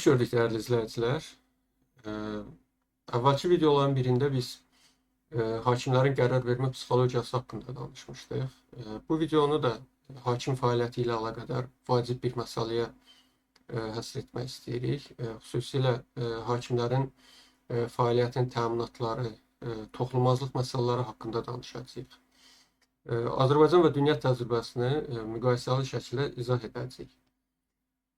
Hoş gördük değerli izleyiciler. Ee, Evvelki videoların birinde biz hakimlerin qərar vermə psixologiyası haqqında danışmışdıq. Bu videonu da hakim fəaliyyəti ilə əlaqədar vacib bir məsələyə həsr etmək istəyirik. Xüsusilə hakimlərin fəaliyyətinin təminatları, toxunulmazlıq məsələləri haqqında danışacağıq. Azərbaycan və dünya təcrübəsini müqayisəli şəkildə izah edəcəyik.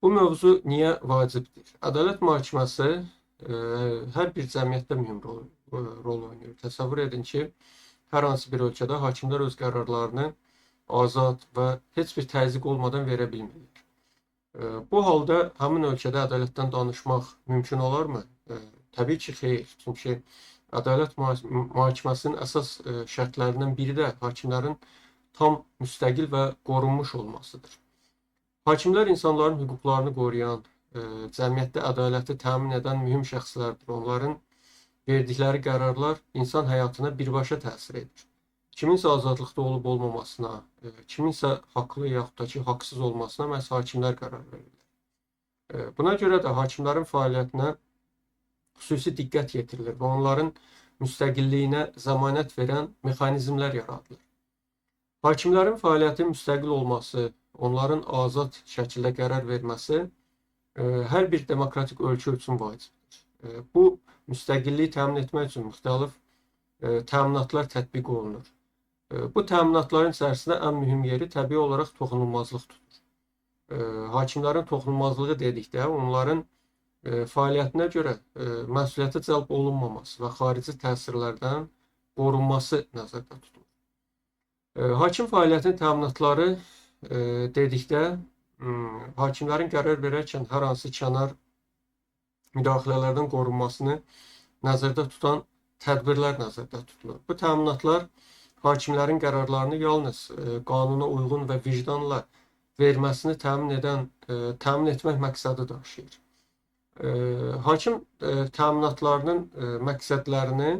Bu mövzu niyə vacibdir? Ədalət mühakiməsi hər bir cəmiyyətdə mühüm rol oynayır. Təsəvvür edin ki, hər hansı bir ölkədə hakimlər öz qərarlarını azad və heç bir təzyiq olmadan verə bilmirlər. Bu halda həmin ölkədə ədalətdən danışmaq mümkün olarmı? Təbii ki, xeyr. Çünki ədalət mühakiməsinin əsas şərtlərindən biri də hakimlərin tam müstəqil və qorunmuş olmasıdır. Hakimlər insanların hüquqlarını qoruyan, cəmiyyətdə ədaləti təmin edən mühüm şəxslərdir. Onların verdikləri qərarlar insan həyatına birbaşa təsir edir. Kiminsə azadlıqda olub-olmamasına, kiminsə haqlı yaxud da ki, haqsız olmasına məhz hakimlər qərar verirlər. Buna görə də hakimlərin fəaliyyətinə xüsusi diqqət yetirilir və onların müstəqilliyinə zəmanət verən mexanizmlər yaradılır. Hakimlərin fəaliyyəti müstəqil olması, onların azad şəkildə qərar verməsi hər bir demokratik ölkə üçün vacibdir. Bu müstəqilliyi təmin etmək üçün müxtəlif təminatlar tətbiq olunur. Bu təminatların içərisində ən mühüm yeri təbii olaraq toxunulmazlıq tutur. Hakimlərin toxunulmazlığı dedikdə onların fəaliyyətinə görə məsuliyyətə cəlb olunmaması və xarici təsirlərdən qorunması nəzərdə tutulur. Hakim fəaliyyətinin təminatları dedikdə hakimlərin qərar verərkən hər hansı kənar müdaxilələrdən qorunmasını nəzərdə tutan tədbirlər nəzərdə tutulur. Bu təminatlar hakimlərin qərarlarını yalnız qanuna uyğun və vicdanla verməsini təmin etmək məqsədi daşıyır. Hakim təminatlarının məqsədlərini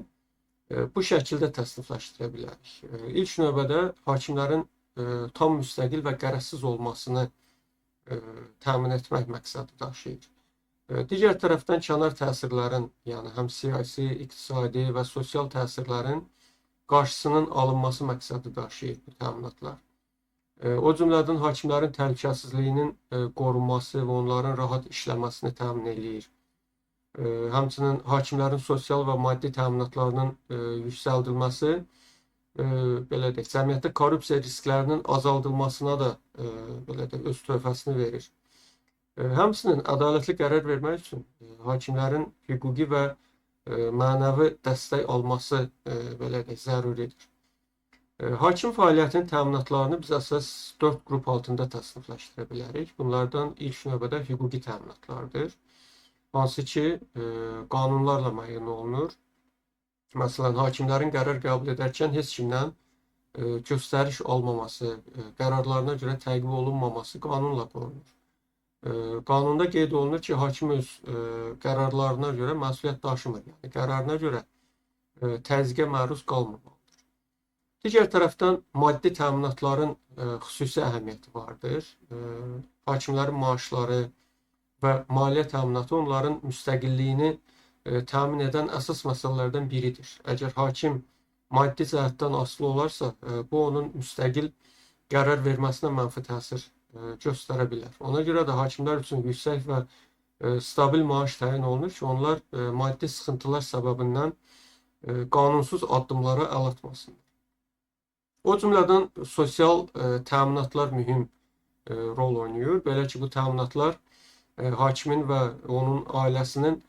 bu şəkildə təsnifləşdirə bilərik. İlk növbədə hakimlərin tam müstəqil və qərəzsiz olmasını təmin etmək məqsədi daşıyır. Digər tərəfdən kənar təsirlərin, yəni həm siyasi, iqtisadi və sosial təsirlərin qarşısının alınması məqsədi daşıyır bu təminatlar. O cümlədən hakimlərin təhlükəsizliyinin qorunması və onların rahat işləməsini təmin edir. Həmçinin hakimlərin sosial və maddi təminatlarının yüksəldilməsi belə deyək, cəmiyyətdə korrupsiya risklərinin azaldılmasına da belə deyək, öz töhfəsini verir. Həmçinin ədalətli qərar vermək üçün hakimlərin hüquqi və mənəvi dəstək alması belə deyək, zəruridir. Hakim fəaliyyətinin təminatlarını biz əsas 4 qrup altında təsnifləşdirə bilərik. Bunlardan ilk növbədə hüquqi təminatlardır. Hansı ki, qanunlarla müəyyən olunur. Məsələn, hakimlərin qərar qəbul edərkən heç kimdən göstəriş almaması, qərarlarına görə təqib olunmaması qanunla qorunur. Qanunda qeyd olunur ki, hakim öz qərarlarına görə məsuliyyət daşımır. Yəni, qərarına görə təzyiqə məruz qalmamalıdır. Digər tərəfdən maddi təminatların xüsusi əhəmiyyəti vardır. Hakimlərin maaşları və maliyyə təminatı onların müstəqilliyini təmin edən əsas məsələlərdən biridir. Əgər hakim maddi cəhətdən asılı olarsa, bu onun müstəqil qərar verməsinə mənfi təsir göstərə bilər. Ona görə də hakimlər üçün yüksək və stabil maaş təyin olunur ki, onlar maddi sıxıntılar səbəbindən qanunsuz addımlara əl atmasınlar. O cümlədən sosial təminatlar mühüm rol oynayır. Belə ki, bu təminatlar hakimin və onun ailəsinin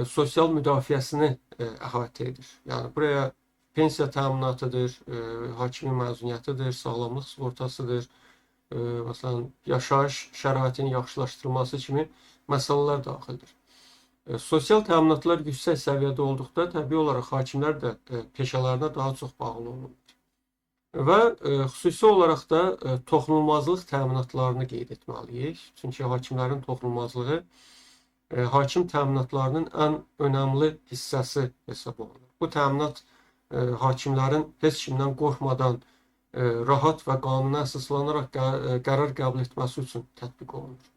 sosial müdafiəsini əhatə edir. Yəni, buraya pensiya təminatıdır, hakimin məzuniyyətidir, sağlamlıq sığortasıdır, məsələn, yaşayış şəraitinin yaxşılaşdırılması kimi məsələlər daxildir. Sosial təminatlar yüksək səviyyədə olduqda, təbii olaraq hakimlər də peşələrinə daha çox bağlı olunur. Və xüsusi olaraq da toxunulmazlıq təminatlarını qeyd etməliyik. Çünki hakimlərin toxunulmazlığı hakim təminatlarının ən önəmli hissəsi hesab olunur. Bu təminat hakimlərin heç kimdən qorxmadan rahat və qanuna əsaslanaraq qərar qəbul etməsi üçün tətbiq olunur.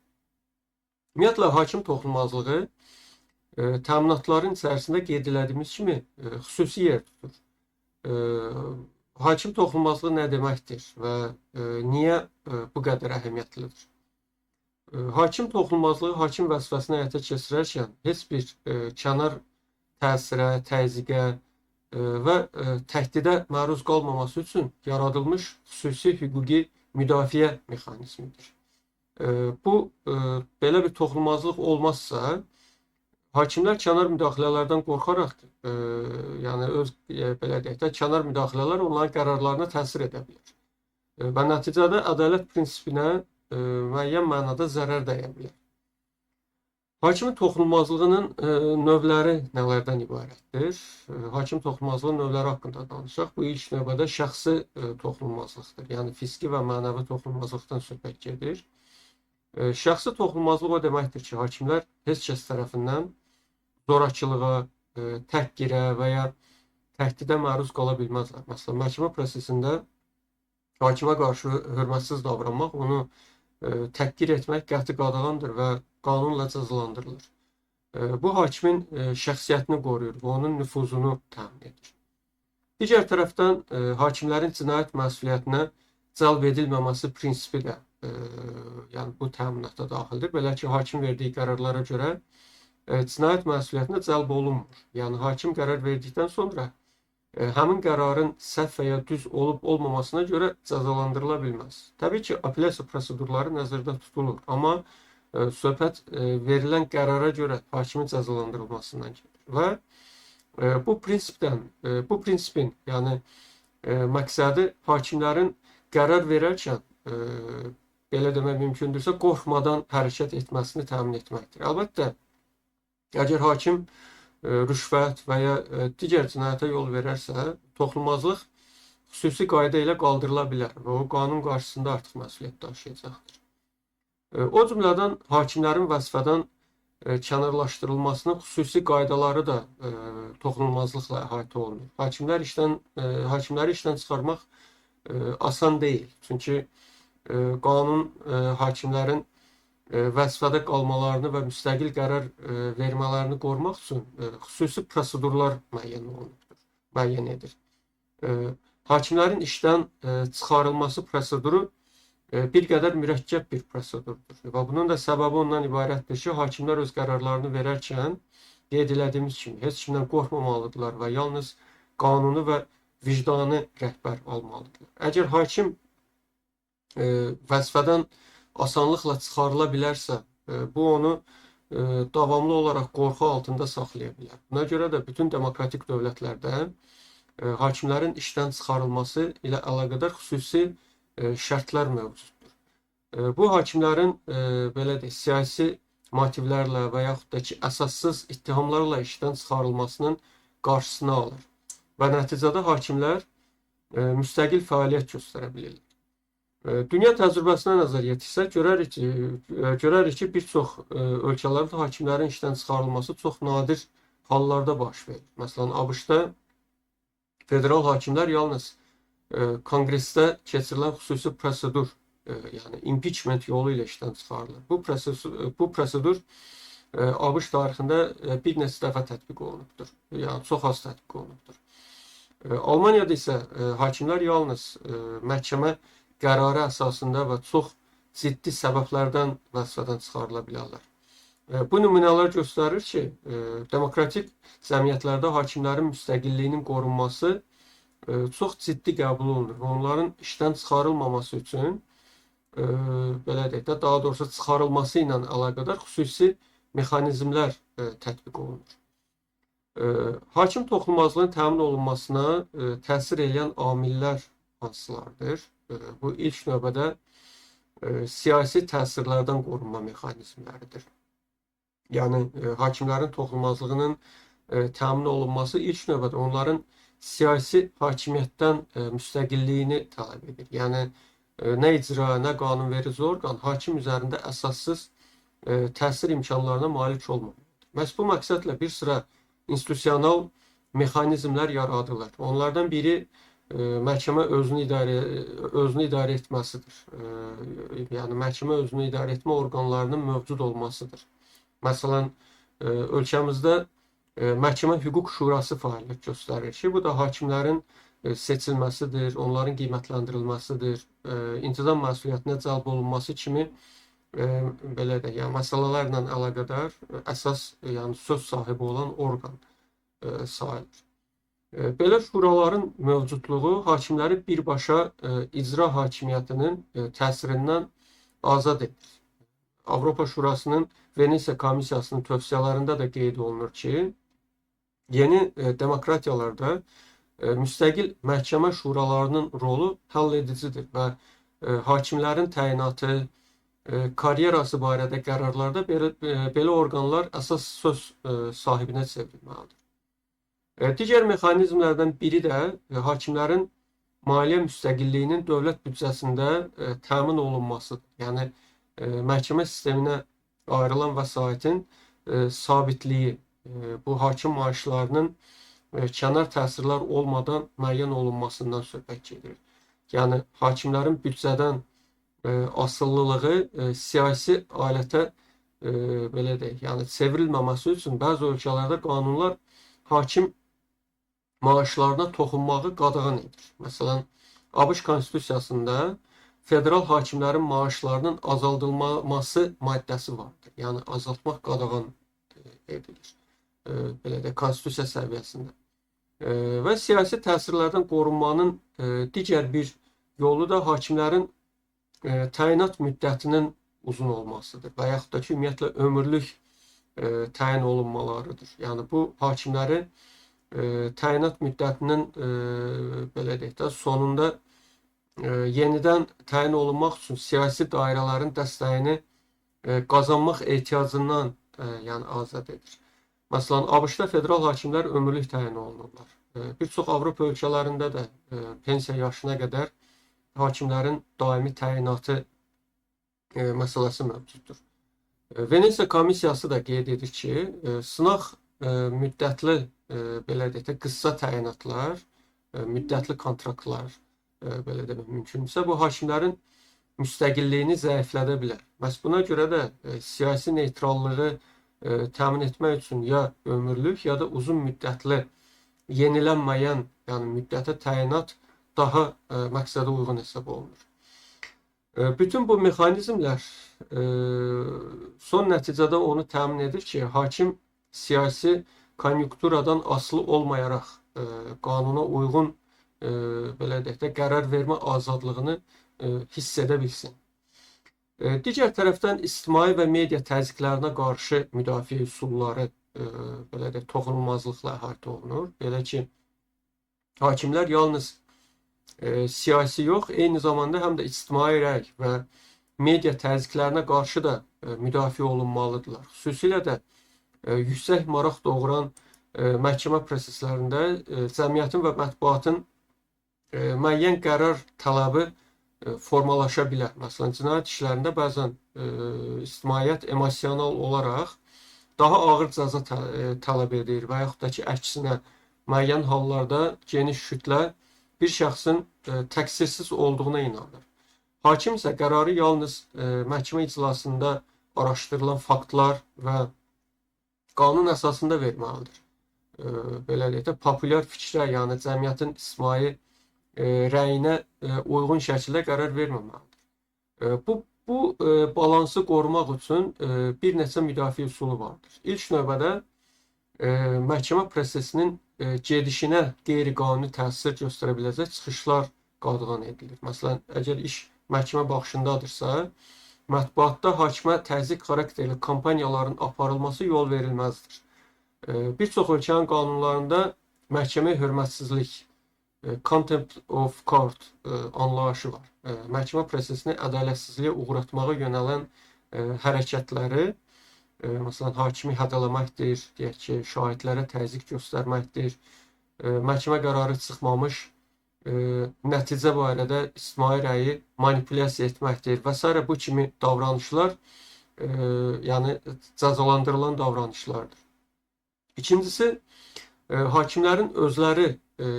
Ümumiyyətlə, hakim toxunulmazlığı təminatların içərisində qeyd elədiyimiz kimi xüsusi yer tutur. Hakim toxunulmazlığı nə deməkdir və niyə bu qədər əhəmiyyətlidir? Hakim toxunulmazlığı hakim vəzifəsini həyata keçirərkən heç bir kənar təsirə, təzyiqə və təhdidə məruz qalmaması üçün yaradılmış xüsusi hüquqi müdafiə mexanizmidir. Bu belə bir toxunulmazlıq olmazsa, hakimlər kənar müdaxilələrdən qorxaraq, yəni belə deyək də, kənar müdaxilələr onların qərarlarına təsir edə bilər. Və nəticədə ədalət prinsipinə müəyyən mənada zərər dəyə bilər. Hakimin toxunulmazlığının növləri nələrdən ibarətdir? Hakim toxunulmazlığının növləri haqqında danışaq. Bu ilk növbədə şəxsi toxunulmazlıqdır. Yəni fiziki və mənəvi toxunulmazlıqdan söhbət gedir. Şəxsi toxunulmazlıq o deməkdir ki, hakimlər heç kəs tərəfindən zorakılığa, təhqirə və ya təhdidə məruz qala bilməzlər. Məsələn, məhkəmə prosesində hakimə qarşı hörmətsiz davranmaq, onu təhqir etmək qəti qadağandır və qanunla cəzalandırılır. Bu hakimin şəxsiyyətini qoruyur və onun nüfuzunu təmin edir. Digər tərəfdən hakimlərin cinayət məsuliyyətinə cəlb edilməməsi prinsipi də yəni bu təminata daxildir. Belə ki, hakim verdiyi qərarlara görə cinayət məsuliyyətinə cəlb olunmur. Yəni hakim qərar verdikdən sonra həmin qərarın səhv və ya düz olub-olmamasına görə cəzalandırıla bilməz. Təbii ki, apellyasiya prosedurları nəzərdə tutulur, amma söhbət verilən qərara görə hakimin cəzalandırılmasından gedir. Və bu prinsipin, yəni məqsədi hakimlərin qərar verərkən belə demək mümkündürsə, qorxmadan hərəkət etməsini təmin etməkdir. Əlbəttə, əgər hakim rüşvət və ya digər cinayətə yol verərsə, toxunulmazlıq xüsusi qayda ilə qaldırıla bilər və o qanun qarşısında artıq məsuliyyət daşıyacaqdır. O cümlədən hakimlərin vəzifədən kənarlaşdırılmasının xüsusi qaydaları da toxunulmazlıqla əhatə olunur. Hakimləri işdən çıxarmaq asan deyil. Çünki qanun hakimlərin vəzifədə qalmalarını və müstəqil qərar vermələrini qorumaq üçün xüsusi prosedurlar müəyyən edir. Hakimlərin işdən çıxarılması proseduru bir qədər mürəkkəb bir prosedurdur. Və bunun da səbəbi ondan ibarətdir ki, hakimlər öz qərarlarını verərkən qeyd elədiyimiz kimi heç kimdən qorxmamalıdırlar və yalnız qanunu və vicdanı rəhbər almalıdırlar. Əgər hakim vəzifədən asanlıqla çıxarıla bilərsə, bu onu davamlı olaraq qorxu altında saxlaya bilər. Buna görə də bütün demokratik dövlətlərdə hakimlərin işdən çıxarılması ilə əlaqədar xüsusi şərtlər mövcuddur. Bu hakimlərin belə deyək, siyasi motivlərlə və yaxud da ki, əsassız ittihamlarla işdən çıxarılmasının qarşısını alır. Və nəticədə hakimlər müstəqil fəaliyyət göstərə bilirlər. Dünya təcrübəsinə nəzər yetirsək, görərik ki, bir çox ölkələrdə hakimlərin işdən çıxarılması çox nadir hallarda baş verir. Məsələn, ABŞ-da federal hakimlər yalnız konqresdə keçirilən xüsusi prosedur, yəni impeachment yolu ilə işdən çıxarılır. Bu prosedur ABŞ tarixində bir neçə dəfə tətbiq olunubdur. Yəni, çox az tətbiq olunubdur. Almaniyada isə hakimlər yalnız məhkəmə qərarı əsasında və çox ciddi səbəblərdən vəzifədən çıxarıla bilərlər. Bu nümunələr göstərir ki, demokratik cəmiyyətlərdə hakimlərin müstəqilliyinin qorunması çox ciddi qəbul olunur və onların işdən çıxarılmaması üçün, belə deyək də, daha doğrusu çıxarılması ilə əlaqədar xüsusi mexanizmlər tətbiq olunur. Hakim toxunulmazlığının təmin olunmasına təsir edən amillər hansılardır? Bu ilk növbədə siyasi təsirlərdən qorunma mexanizmləridir. Yəni, hakimlərin toxunulmazlığının təmin olunması ilk növbədə onların siyasi hakimiyyətdən müstəqilliyini tələb edir. Yəni, nə icra, nə qanunverici orqan hakim üzərində əsassız təsir imkanlarına malik olmamalıdır. Məhz bu məqsədlə bir sıra institusional mexanizmlər yaradılır. Onlardan biri məhkəmə özünü idarə etməsidir. Yəni məhkəmə özünü idarə etmə orqanlarının mövcud olmasıdır. Məsələn, ölkəmizdə Məhkəmə Hüquq Şurası fəaliyyət göstərir ki, bu da hakimlərin seçilməsidir, onların qiymətləndirilməsidir, intizam məsuliyyətinə cəlb olunması kimi belə də, yəni məsələlərlə əlaqədar əsas, yəni söz sahibi olan orqan sayılır. Belə şuraların mövcudluğu hakimləri birbaşa icra hakimiyyətinin təsirindən azad edir. Avropa Şurasının Venesiya Komissiyasının tövsiyələrində də qeyd olunur ki, yeni demokratiyalarda müstəqil məhkəmə şuralarının rolu həll edicidir və hakimlərin təyinatı, karyerası barədə qərarlarda belə orqanlar əsas söz sahibinə çevrilməlidir. Digər mexanizmlərdən biri də hakimlərin maliyyə müstəqilliyinin dövlət büdcəsində təmin olunmasıdır. Yəni, məhkəmə sisteminə ayrılan vəsaitin sabitliyi, bu hakim maaşlarının kənar təsirlər olmadan müəyyən olunmasından söhbət gedir. Yəni, hakimlərin büdcədən asıllılığı siyasi alətə belə deyək, yəni çevrilməməsi üçün bəzi ölkələrdə qanunlar hakim maaşlarına toxunmağı qadağan edir. Məsələn, ABŞ Konstitusiyasında federal hakimlərin maaşlarının azaldılması maddəsi vardır. Yəni, azaltmaq qadağan edilir. Belə də, konstitusiya səviyyəsində. Və siyasi təsirlərdən qorunmanın digər bir yolu da hakimlərin təyinat müddətinin uzun olmasıdır və yaxud da ki, ümumiyyətlə, ömürlük təyin olunmalarıdır. Yəni, bu hakimləri təyinat müddətinin belə deyək də, sonunda yenidən təyin olunmaq üçün siyasi dairələrin dəstəyini qazanmaq ehtiyacından yəni azad edir. Məsələn, ABŞ-da federal hakimlər ömürlük təyin olunurlar. Bir çox Avropa ölkələrində də pensiya yaşına qədər hakimlərin daimi təyinatı məsələsi mövcuddur. Venesiya Komissiyası da qeyd edir ki, sınaq müddətli belə deyək də, qısa təyinatlar, müddətli kontraktlar, belə demək mümkünsə, bu hakimlərin müstəqilliyini zəiflədə bilər. Məhz buna görə də siyasi neytrallığı təmin etmək üçün ya ömürlük, ya da uzun müddətli yenilənməyən, yəni müddətə təyinat daha məqsədə uyğun hesab olunur. Bütün bu mexanizmlər son nəticədə onu təmin edir ki, hakim siyasi konjunkturadan asılı olmayaraq qanuna uyğun belə deyək də, qərar vermə azadlığını hiss edə bilsin. Digər tərəfdən ictimai və media təzyiqlərinə qarşı müdafiə üsulları belə deyək, toxunulmazlıqla əhatə olunur. Belə ki, hakimlər yalnız siyasi yox, eyni zamanda həm də ictimai rəy və media təzyiqlərinə qarşı da müdafiə olunmalıdırlar. Xüsusilə də yüksək maraq doğuran məhkəmə proseslərində cəmiyyətin və mətbuatın müəyyən qərar tələbi formalaşa bilər. Məsələn, cinayət işlərində bəzən ictimaiyyət emosional olaraq daha ağır cəza tələb edir və yaxud da ki, əksinə müəyyən hallarda geniş kütlə bir şəxsin təqsirsiz olduğuna inanır. Hakim isə qərarı yalnız məhkəmə iclasında araşdırılan faktlar və qanun əsasında verməlidir. Belə deyək də, populyar fikrə, yəni cəmiyyətin ictimai rəyinə uyğun şəkildə qərar verməməlidir. Bu balansı qorumaq üçün bir neçə müdafiə üsulu vardır. İlk növbədə məhkəmə prosesinin gedişinə qeyri-qanuni təsir göstərə biləcək çıxışlar qadağan edilir. Məsələn, əgər iş məhkəmə baxışındadırsa, mətbuatda hakimə təzyiq xarakterli kampaniyaların aparılması yol verilməzdir. Bir çox ölkənin qanunlarında məhkəməyə hörmətsizlik, contempt of court anlayışı var. Məhkəmə prosesini ədalətsizliyə uğratmağa yönələn hərəkətləri, məsələn, hakimi hədələməkdir, deyək ki, şahidlərə təzyiq göstərməkdir, məhkəmə qərarı çıxmamış nəticə barədə ictimai rəyi manipulyasiya etməkdir və s. bu kimi davranışlar yəni cəzalandırılan davranışlardır. İkincisi, Hakimlərin özləri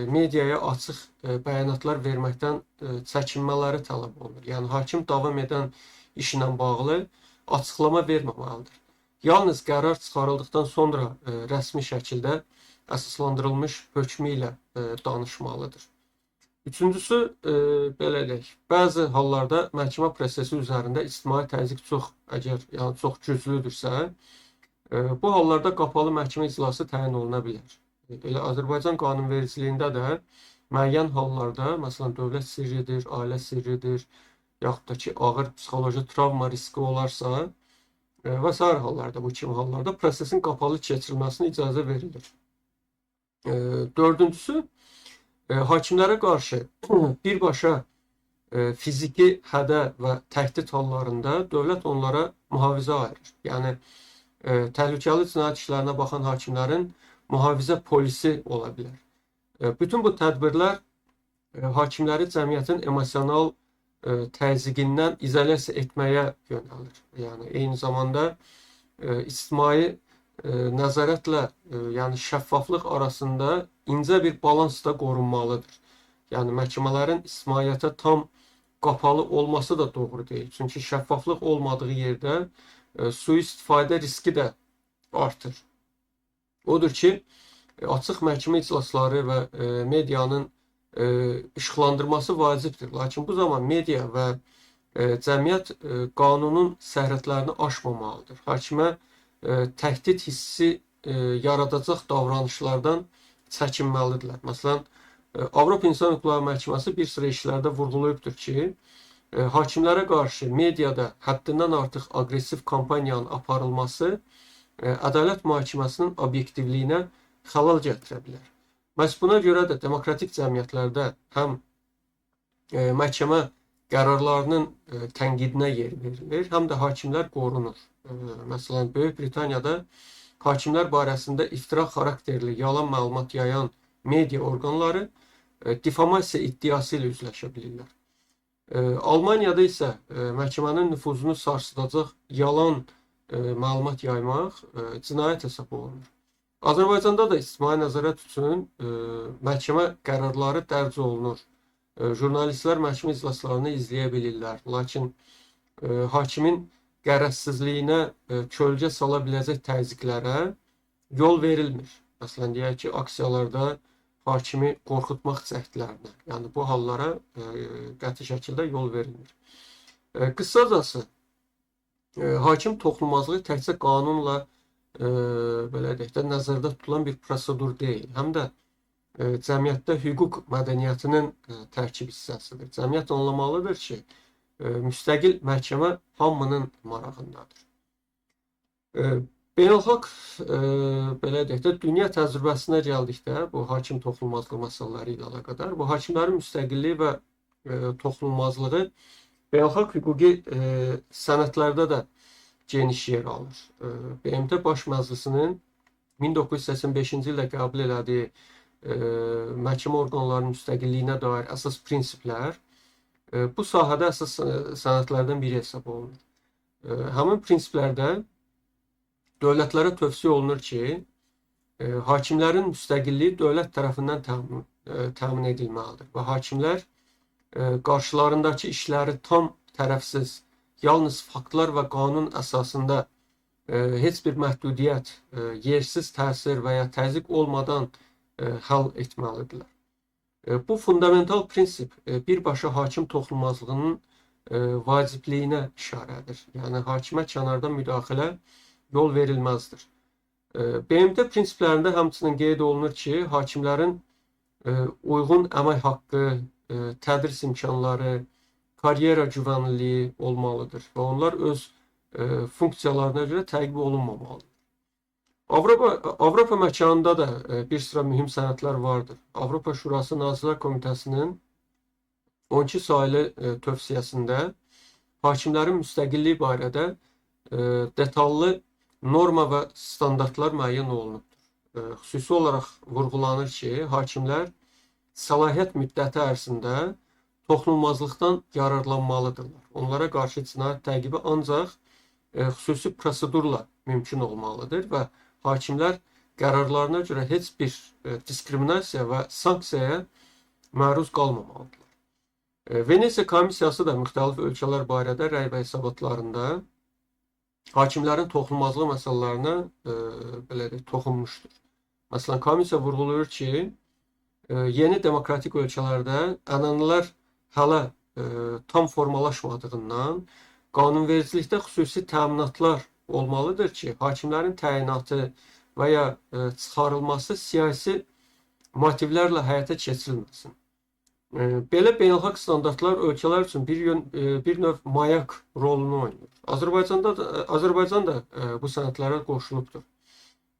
mediaya açıq bəyanatlar verməkdən çəkinmələri tələb olunur. Yəni hakim davam edən işlə bağlı açıqlama verməməlidir. Yalnız qərar çıxarıldıqdan sonra rəsmi şəkildə əsaslandırılmış hökmü ilə danışmalıdır. Üçüncüsü, belə deyək, bəzi hallarda məhkəmə prosesi üzərində ictimai təzyiq çox güclüdürsə, bu hallarda qapalı məhkəmə iclası təyin oluna bilər. Elə Azərbaycan qanunvericiliyində də müəyyən hallarda, məsələn, dövlət sirridir, ailə sirridir, yaxud da ki, ağır psixoloji travma riski olarsa və sair hallarda, bu kimi hallarda prosesin qapalı keçirilməsinə icazə verilir. Dördüncüsü, hakimlərə qarşı birbaşa fiziki hədə və təhdid hallarında dövlət onlara mühafizə ayırır. Yəni, təhlükəli cinayət işlərinə baxan hakimlərin mühafizə polisi ola bilər. Bütün bu tədbirlər hakimləri cəmiyyətin emosional təzyiqindən izolyasiya etməyə yönəlir. Yəni, eyni zamanda ictimai nəzarətlə, yəni şəffaflıq arasında incə bir balans da qorunmalıdır. Yəni məhkəmələrin ictimaiyyətə tam qapalı olması da doğru deyil. Çünki şəffaflıq olmadığı yerdə sui-istifadə riski də artır. Odur ki, açıq məhkəmə iclasları və medianın işıqlandırması vacibdir. Lakin bu zaman media və cəmiyyət qanunun sərhədlərini aşmamalıdır. Hakimə təhdid hissi yaradacaq davranışlardan çəkinməlidirlər. Məsələn, Avropa İnsan Hüquqları Məhkəməsi bir sıra işlərdə vurğulayıbdır ki, hakimlərə qarşı mediada həddindən artıq aqressiv kampaniyanın aparılması ədalət mühakiməsinin obyektivliyinə xəlal gətirə bilər. Məhz buna görə də demokratik cəmiyyətlərdə həm məhkəmə qərarlarının tənqidinə yer verilir, həm də hakimlər qorunur. Məsələn, Böyük Britaniyada hakimlər barəsində iftira xarakterli yalan məlumat yayan media orqanları difamasiya iddiası ilə üzləşə bilirlər. Almaniyada isə məhkəmənin nüfuzunu sarsıdacaq yalan məlumat yaymaq cinayət hesab olunur. Azərbaycanda da ictimai nəzarət üçün məhkəmə qərarları dərc olunur. Jurnalistlər məhkəmə iclaslarını izləyə bilirlər. Lakin hakimin qərəzsizliyinə kölgə sala biləcək təzyiqlərə yol verilmir. Məsələn, deyək ki, aksiyalarda hakimi qorxutmaq cəhdlərinə, yəni bu hallara qəti şəkildə yol verilmir. Qısacası, hakim toxunulmazlığı təkcə qanunla belə deyək də, nəzərdə tutulan bir prosedur deyil, həm də cəmiyyətdə hüquq mədəniyyətinin tərkib hissəsidir. Cəmiyyət anlamalıdır ki, müstəqil məhkəmə hamının marağındadır. Beynəlxalq, belə deyək də, dünya təcrübəsinə gəldikdə, bu hakim toxunulmazlığı məsələləri ilə əlaqədar, bu hakimlərin müstəqilliyi və toxunulmazlığı beynəlxalq hüquqi sənədlərdə də geniş yer alır. BMT Baş Məclisinin 1985-ci ildə qəbul elədiyi məhkəmə orqanlarının müstəqilliyinə dair əsas prinsiplər bu sahədə əsas sənədlərdən biri hesab olunur. Həmin prinsiplərdə dövlətlərə tövsiyə olunur ki, hakimlərin müstəqilliyi dövlət tərəfindən təmin edilməlidir və hakimlər qarşılarındakı işləri tam tərəfsiz, yalnız faktlar və qanun əsasında heç bir məhdudiyyət, yersiz təsir və ya təzyiq olmadan həll etməlidirlər. Bu fundamental prinsip birbaşa hakim toxunulmazlığının vacibliyinə işarədir. Yəni, hakimə kənardan müdaxilə yol verilməzdir. BMT prinsiplərində həmçinin qeyd olunur ki, hakimlərin uyğun əmək haqqı, tədris imkanları, karyera güvənliliyi olmalıdır və onlar öz funksiyalarına görə təqib olunmamalıdır. Avropa məkanında da bir sıra mühüm sənədlər vardır. Avropa Şurası Nazirlər Komitəsinin 12 sayılı tövsiyəsində hakimlərin müstəqilliyi barədə detallı norma və standartlar müəyyən olunubdur. Xüsusi olaraq vurğulanır ki, hakimlər səlahiyyət müddəti ərzində toxunulmazlıqdan yararlanmalıdırlar. Onlara qarşı cinayət təqibi ancaq xüsusi prosedurla mümkün olmalıdır və hakimlər qərarlarına görə heç bir diskriminasiya və sanksiyaya məruz qalmamalıdırlar. Venesiya komissiyası da müxtəlif ölkələr barədə rəy və hesabatlarında hakimlərin toxunulmazlığı məsələlərinə belə deyək, toxunmuşdur. Məsələn, komissiya vurğulayır ki, yeni demokratik ölkələrdə ənənələr hələ tam formalaşmadığından qanunvericilikdə xüsusi təminatlar olmalıdır ki, hakimlərin təyinatı və ya çıxarılması siyasi motivlərlə həyata keçirilməsin. Belə beynəlxalq standartlar ölkələr üçün bir növ mayak rolunu oynayır. Azərbaycan da bu sənədlərə qoşulubdur.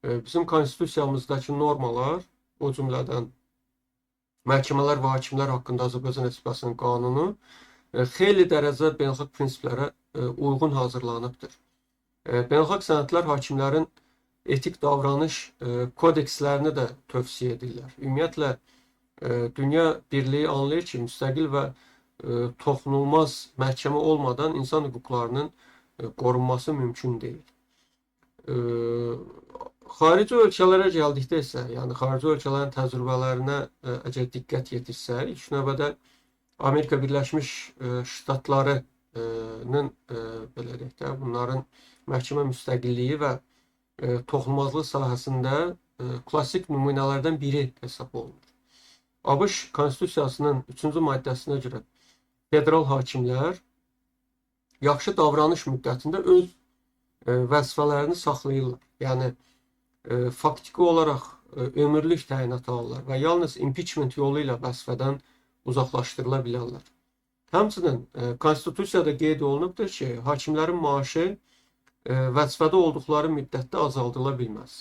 Bizim konstitusiyamızdakı normalar, o cümlədən məhkəmələr və hakimlər haqqında Azərbaycan Respublikasının qanunu xeyli dərəcədə beynəlxalq prinsiplərə uyğun hazırlanıbdır. Beynəlxalq sənədlər hakimlərin etik davranış kodekslərini də tövsiyə edirlər. Ümumiyyətlə, dünya birliyi anlayır ki, müstəqil və toxunulmaz məhkəmə olmadan insan hüquqlarının qorunması mümkün deyil. Xarici ölkələrə gəldikdə isə, yəni xarici ölkələrin təcrübələrinə əgər diqqət yetirsə, ilk növbədə Amerika Birləşmiş Ştatlarının belə deyək də, bunların məhkəmə müstəqilliyi və toxunulmazlıq sahəsində klassik nümunələrdən biri hesab olunur. ABŞ Konstitusiyasının 3-cü maddəsinə görə federal hakimlər yaxşı davranış müddətində öz vəzifələrini saxlayırlar. Yəni, faktiki olaraq ömürlük təyinat alırlar və yalnız impeachment yolu ilə vəzifədən uzaqlaşdırıla bilərlər. Həmçinin Konstitusiyada qeyd olunubdur ki, hakimlərin maaşı vəzifədə olduqları müddətdə azaldıla bilməz.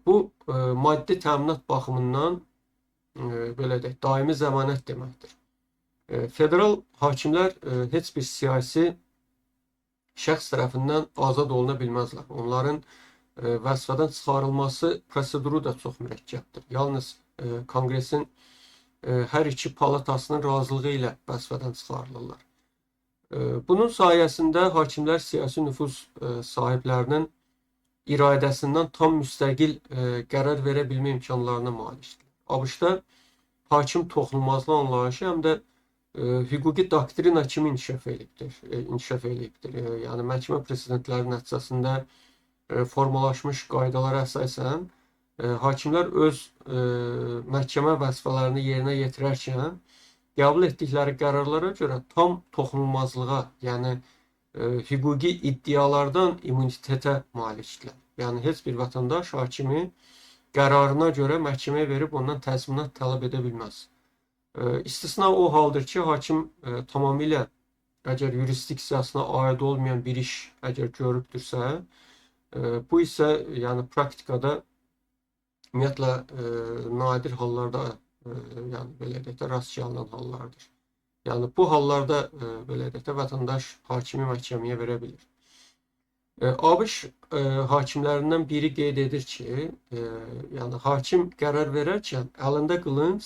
Bu, maddi təminat baxımından belə deyək, daimi zəmanət deməkdir. Federal hakimlər heç bir siyasi şəxs tərəfindən azad oluna bilməzlər. Onların vəzifədən çıxarılması proseduru da çox mürəkkəbdir. Yalnız Konqresin hər iki palatasının razılığı ilə vəzifədən çıxarılırlar. Bunun sayəsində hakimlər siyasi nüfuz sahiblərinin iradəsindən tam müstəqil qərar verə bilmə imkanlarına malikdir. ABŞ-da hakim toxunulmazlığı anlayışı həm də hüquqi doktrina kimi inkişaf eləyibdir. Yəni, məhkəmə presidentləri nəticəsində formalaşmış qaydalara əsasən hakimlər öz məhkəmə vəzifələrini yerinə yetirərkən qəbul etdikləri qərarlara görə tam toxunulmazlığa, yəni hüquqi iddialardan immunitetə malikdirlər. Yəni, heç bir vətəndaş hakimi qərarına görə məhkəməyə verib ondan təzminat tələb edə bilməz. İstisna o haldır ki, hakim tamamilə əgər yurisdiksiyasına aid olmayan bir iş əgər görübdürsə, bu isə yəni praktikada ümumiyyətlə nadir hallarda yəni belə deyək də rast gəlinən hallardır. Yəni bu hallarda belə deyək də vətəndaş hakimi məhkəməyə verə bilir. ABŞ hakimlərindən biri qeyd edir ki, yəni hakim qərar verərkən əlində qılınc,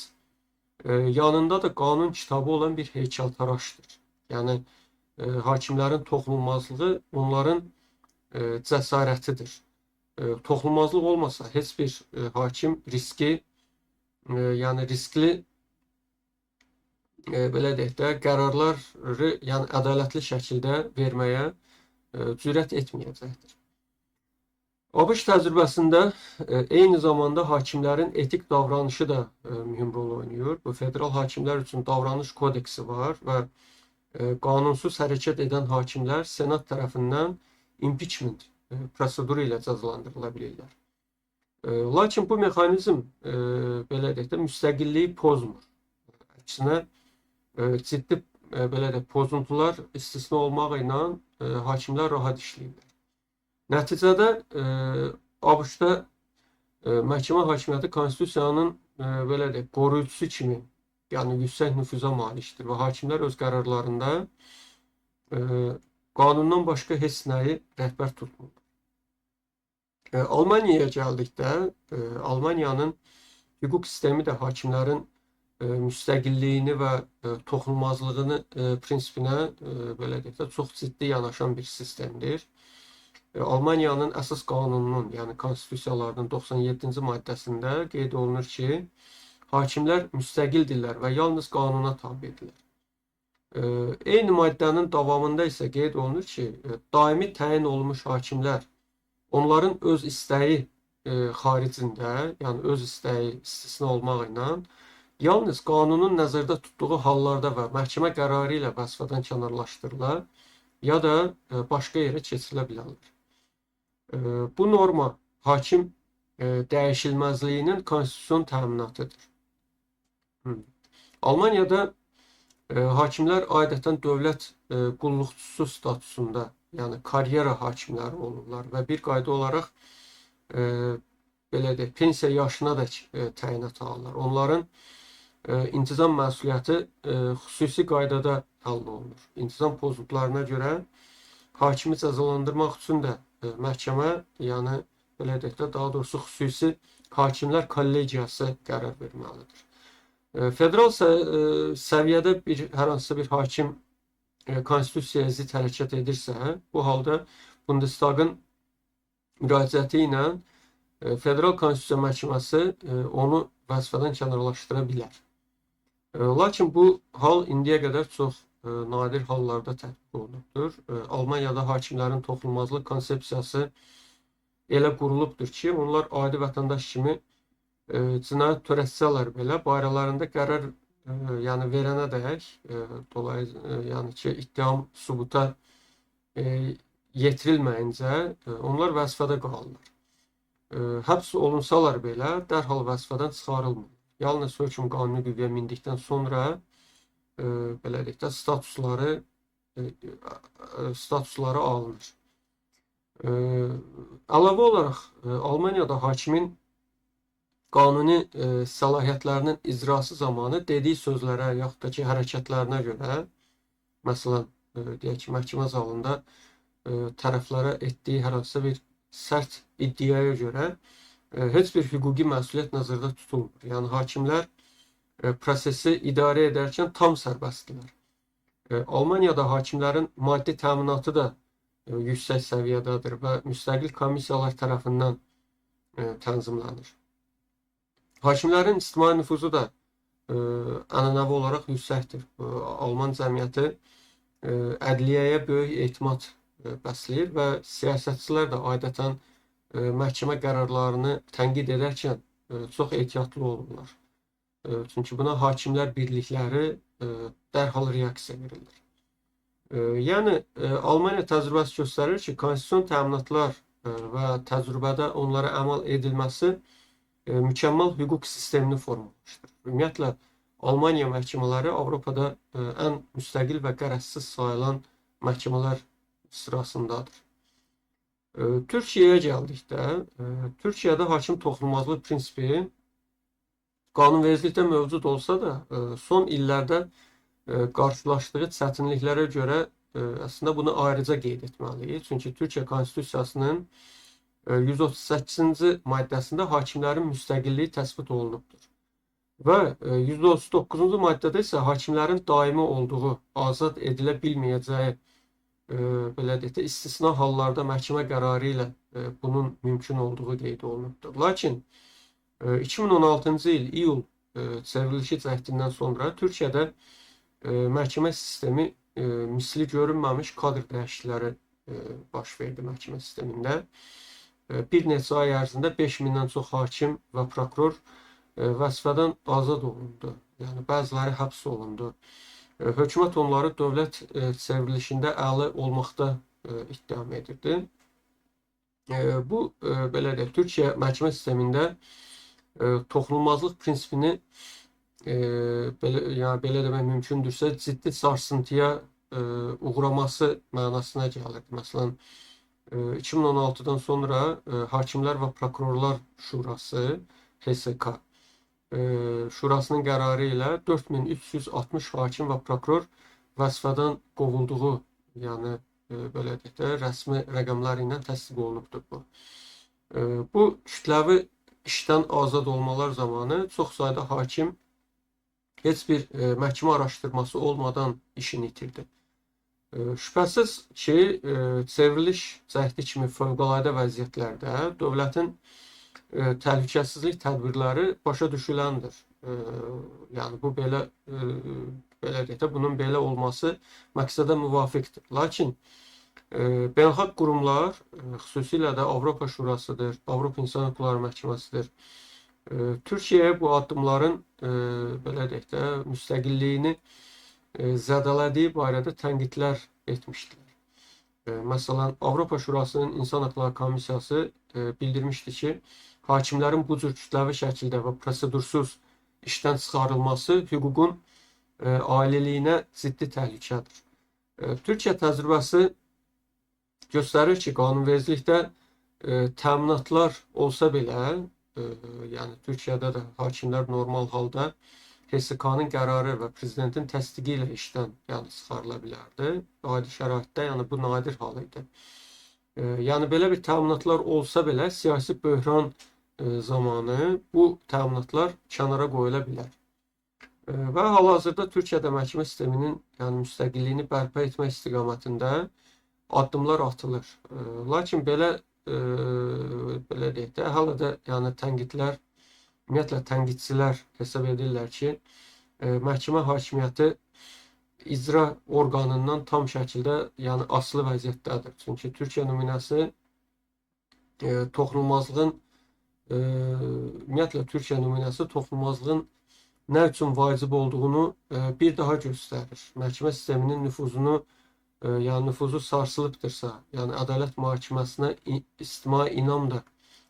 yanında da qanun kitabı olan bir heykəltaraşdır. Yəni hakimlərin toxunulmazlığı onların cəsarətidir. Toxunulmazlıq olmasa heç bir hakim riskli belə deyək də qərarları yəni ədalətli şəkildə verməyə cürət etməyəcəkdir. ABŞ təcrübəsində eyni zamanda hakimlərin etik davranışı da mühüm rol oynayır. Bu federal hakimlər üçün davranış kodeksi var və qanunsuz hərəkət edən hakimlər Senat tərəfindən impeachment proseduru ilə cəzalandırıla bilirlər. Lakin bu mexanizm belə deyək də müstəqilliyi pozmur. Əksinə ciddi belə də pozuntular istisna olmağı ilə hakimlər rahat işləyirlər. Nəticədə ABŞ-da məhkəmə hakimiyyəti konstitusiyanın belə də qoruyucusu kimi, yəni yüksək nüfuza malikdir və hakimlər öz qərarlarında qanundan başqa heç nəyi rəhbər tutmur. Almaniyaya gəldikdə, Almaniyanın hüquq sistemi də hakimlərin müstəqilliyini və toxunulmazlığını prinsipinə belə deyək də çox ciddi yanaşan bir sistemdir. Almaniyanın əsas qanununun, yəni konstitusiyalarının 97-ci maddəsində qeyd olunur ki, hakimlər müstəqildirlər və yalnız qanuna tabedirlər. Eyni maddənin davamında isə qeyd olunur ki, daimi təyin olunmuş hakimlər onların öz istəyi xaricində, yəni öz istəyi istisna olmaqla yalnız qanunun nəzərdə tutduğu hallarda və məhkəmə qərarı ilə vəzifədən kənarlaşdırılar ya da başqa yerə keçirilə bilərlər. Bu norma hakim dəyişilməzliyinin konstitusion təminatıdır. Almaniyada hakimlər adətən dövlət qulluqçusu statusunda, yəni karyera hakimləri olurlar və bir qayda olaraq belə deyək, pensiya yaşına da təyinat alırlar. Onların intizam məsuliyyəti xüsusi qaydada həll olunur. İntizam pozuntularına görə hakimi cəzalandırmaq üçün də məhkəmə, yəni belə deyək də, daha doğrusu xüsusi hakimlər kollegiyası qərar verməlidir. Federal səviyyədə hər hansısa bir hakim konstitusiyaya zidd hərəkət edirsə, bu halda Bundestagın müraciəti ilə Federal Konstitusiya Məhkəməsi onu vəzifədən kənarlaşdıra bilər. Lakin bu hal indiyə qədər çox nadir hallarda tətbiq olunubdur. Almaniyada hakimlərin toxunulmazlıq konsepsiyası elə qurulubdur ki, onlar adi vətəndaş kimi cinayət törətsələr belə barələrində qərar yəni verənədək, yəni ki, ittiham sübuta yetirilməyincə onlar vəzifədə qalırlar. Həbs olunsalar belə dərhal vəzifədən çıxarılmır. Yalnız hökm qanuni qüvvəyə mindikdən sonra belə deyək də statusları alınır. Əlavə olaraq Almaniyada hakimin qanuni səlahiyyətlərinin icrası zamanı dediyi sözlərə yaxud da ki, hərəkətlərinə görə, məsələn, deyək ki, məhkəmə zalında tərəflərə etdiyi hər hansısa bir sərt iddiaya görə heç bir hüquqi məsuliyyət nəzərdə tutulmur. Yəni, hakimlər prosesi idarə edərkən tam sərbəstdirlər. Almaniyada hakimlərin maddi təminatı da yüksək səviyyədədir və müstəqil komissiyalar tərəfindən tənzimlənir. Hakimlərin ictimai nüfuzu da ənənəvi olaraq yüksəkdir. Alman cəmiyyəti ədliyyəyə böyük etimad bəsləyir və siyasətçilər də adətən məhkəmə qərarlarını tənqid edərkən çox ehtiyatlı olurlar. Çünki buna hakimlər birlikləri dərhal reaksiya verirlər. Yəni, Almaniya təcrübəsi göstərir ki, konstitusion təminatlar və təcrübədə onlara əməl edilməsi mükəmməl hüquq sistemini formalaşdırır. Ümumiyyətlə, Almaniya məhkəmələri Avropada ən müstəqil və qərəzsiz sayılan məhkəmələr sırasındadır. Türkiyəyə gəldikdə, Türkiyədə hakim toxunulmazlıq prinsipi qanunvericilikdə mövcud olsa da, son illərdə qarşılaşdığı çətinliklərə görə əslində bunu ayrıca qeyd etməliyik. Çünki Türkiyə Konstitusiyasının 138-ci maddəsində hakimlərin müstəqilliyi təsbit olunubdur. Və 139-cu maddədə isə hakimlərin daimi olduğu, azad edilə bilməyəcəyi, belə deyək də, istisna hallarda məhkəmə qərarı ilə bunun mümkün olduğu qeyd olunubdur. Lakin 2016-cı il iyul çevrilişi cəhdindən sonra Türkiyədə məhkəmə sistemi misli görünməmiş kadr dəyişiklikləri baş verdi məhkəmə sistemində. Bir neçə ay ərzində 5000-dən çox hakim və prokuror vəzifədən azad olundu. Yəni, bəziləri həbs olundu. Hökumət onları dövlət çevrilişində əli olmaqda ittiham edirdi. Bu, belə deyək, Türkiyə məhkəmə sistemində toxunulmazlıq prinsipini belə demək mümkündürsə ciddi sarsıntıya uğraması mənasına gəlir. Məsələn, 2016-dan sonra Hakimlər və Prokurorlar Şurası, HSK Şurasının qərarı ilə 4360 hakim və prokuror vəzifədən qovulduğu, yəni belə deyək də, rəsmi rəqəmlər ilə təsdiq olunubdur bu. Bu kütləvi işdən azad olmalar zamanı çox sayda hakim heç bir məhkəmə araşdırması olmadan işini itirdi. Şübhəsiz ki, çevriliş cəhdi kimi fövqəladə vəziyyətlərdə dövlətin təhlükəsizlik tədbirləri başa düşüləndir. Yəni bu belə belə deyək də, bunun belə olması məqsədə müvafiqdir. Lakin beynəlxalq qurumlar, xüsusilə də Avropa Şurasıdır, Avropa İnsan Hüquqları Məhkəməsidir, Türkiyəyə bu addımların belə deyək də, müstəqilliyini zədələdiyi barədə tənqidlər etmişdilər. Məsələn, Avropa Şurasının İnsan Hüquqları Komissiyası bildirmişdi ki, hakimlərin bu cür kütləvi şəkildə və prosedursuz işdən çıxarılması hüququn aililiyinə ciddi təhlükədir. Türkiyə təcrübəsi göstərir ki, qanunvericilikdə təminatlar olsa belə, yəni Türkiyədə də hakimlər normal halda HSK-nın qərarı və prezidentin təsdiqi ilə işdən çıxarıla bilərdi. Adi şəraitdə, yəni bu nadir hal idi. Yəni belə bir təminatlar olsa belə siyasi böhran zamanı bu təminatlar kənara qoyula bilər. Və hal-hazırda Türkiyədə məhkəmə sisteminin müstəqilliyini bərpa etmək istiqamətində addımlar atılır. Lakin belə deyək də, hələ də tənqidlər, ümumiyyətlə tənqidçilər hesab edirlər ki, məhkəmə hakimiyyəti icra orqanından tam şəkildə asılı vəziyyətdədir. Çünki Türkiyə nümunəsi toxunulmazlığın ümumiyyətlə Türkiyə nümunəsi toxunulmazlığın nə üçün vacib olduğunu bir daha göstərir. Məhkəmə sisteminin nüfuzu sarsılıbdırsa, ədalət mühakiməsinə ictimai inam da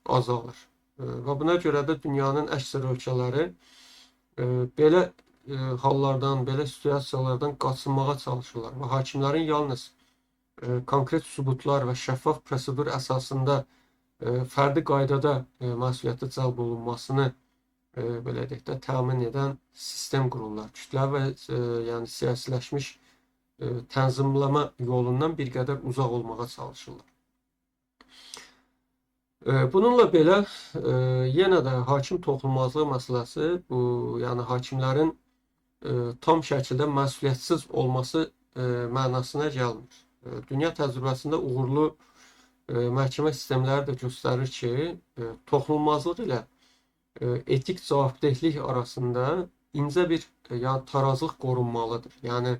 azalır. Və buna görə də dünyanın əksər ölkələri belə hallardan, belə situasiyalardan qaçınmağa çalışırlar və hakimlərin yalnız konkret sübutlar və şəffaf prosedur əsasında fərdi qaydada məsuliyyətə cəlb olunmasını belə deyək də, təmin edən sistem qururlar. Kütləvi və siyasiləşmiş tənzimləmə yolundan bir qədər uzaq olmağa çalışırlar. Bununla belə yenə də hakim toxunulmazlığı məsələsi bu, hakimlərin tam şəkildə məsuliyyətsiz olması mənasına gəlmir. Dünya təcrübəsində uğurlu məhkəmə sistemləri də göstərir ki, toxunulmazlıq ilə etik cavabdehlik arasında incə bir tarazlıq qorunmalıdır. Yəni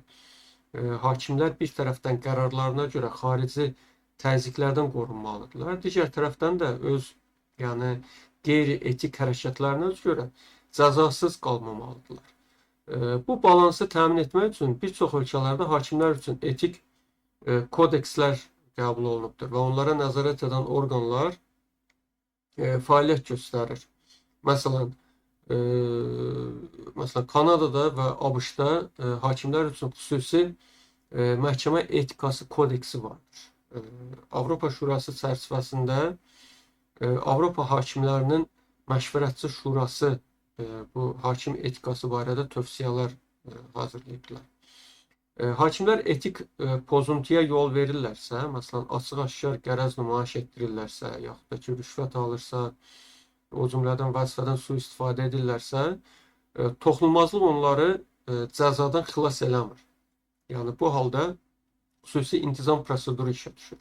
hakimlər bir tərəfdən qərarlarına görə xarici təzyiqlərdən qorunmalıdırlar. Digər tərəfdən də öz qeyri-etik hərəkətlərinə görə cəzasız qalmamalıdırlar. Bu balansı təmin etmək üçün bir çox ölkələrdə hakimlər üçün etik kodekslər qəbul olunubdur və onlara nəzarət edən orqanlar fəaliyyət göstərir. Məsələn, Kanadada və ABŞ-da hakimlər üçün xüsusi məhkəmə etikası kodeksi vardır. Avropa Şurası çərçivəsində Avropa hakimlərinin məşvərətçi şurası bu hakim etikası barədə tövsiyələr hazırlayıblar. Hakimlər etik pozuntuya yol verirlərsə, məsələn, açıq-aşkar qərəz nümayiş etdirirlərsə, yaxud da ki, rüşvət alırsa, o cümlədən vəzifədən sui-istifadə edirlərsə, toxunulmazlıq onları cəzadan xilas eləmir. Yəni bu halda xüsusi intizam proseduru işə düşür.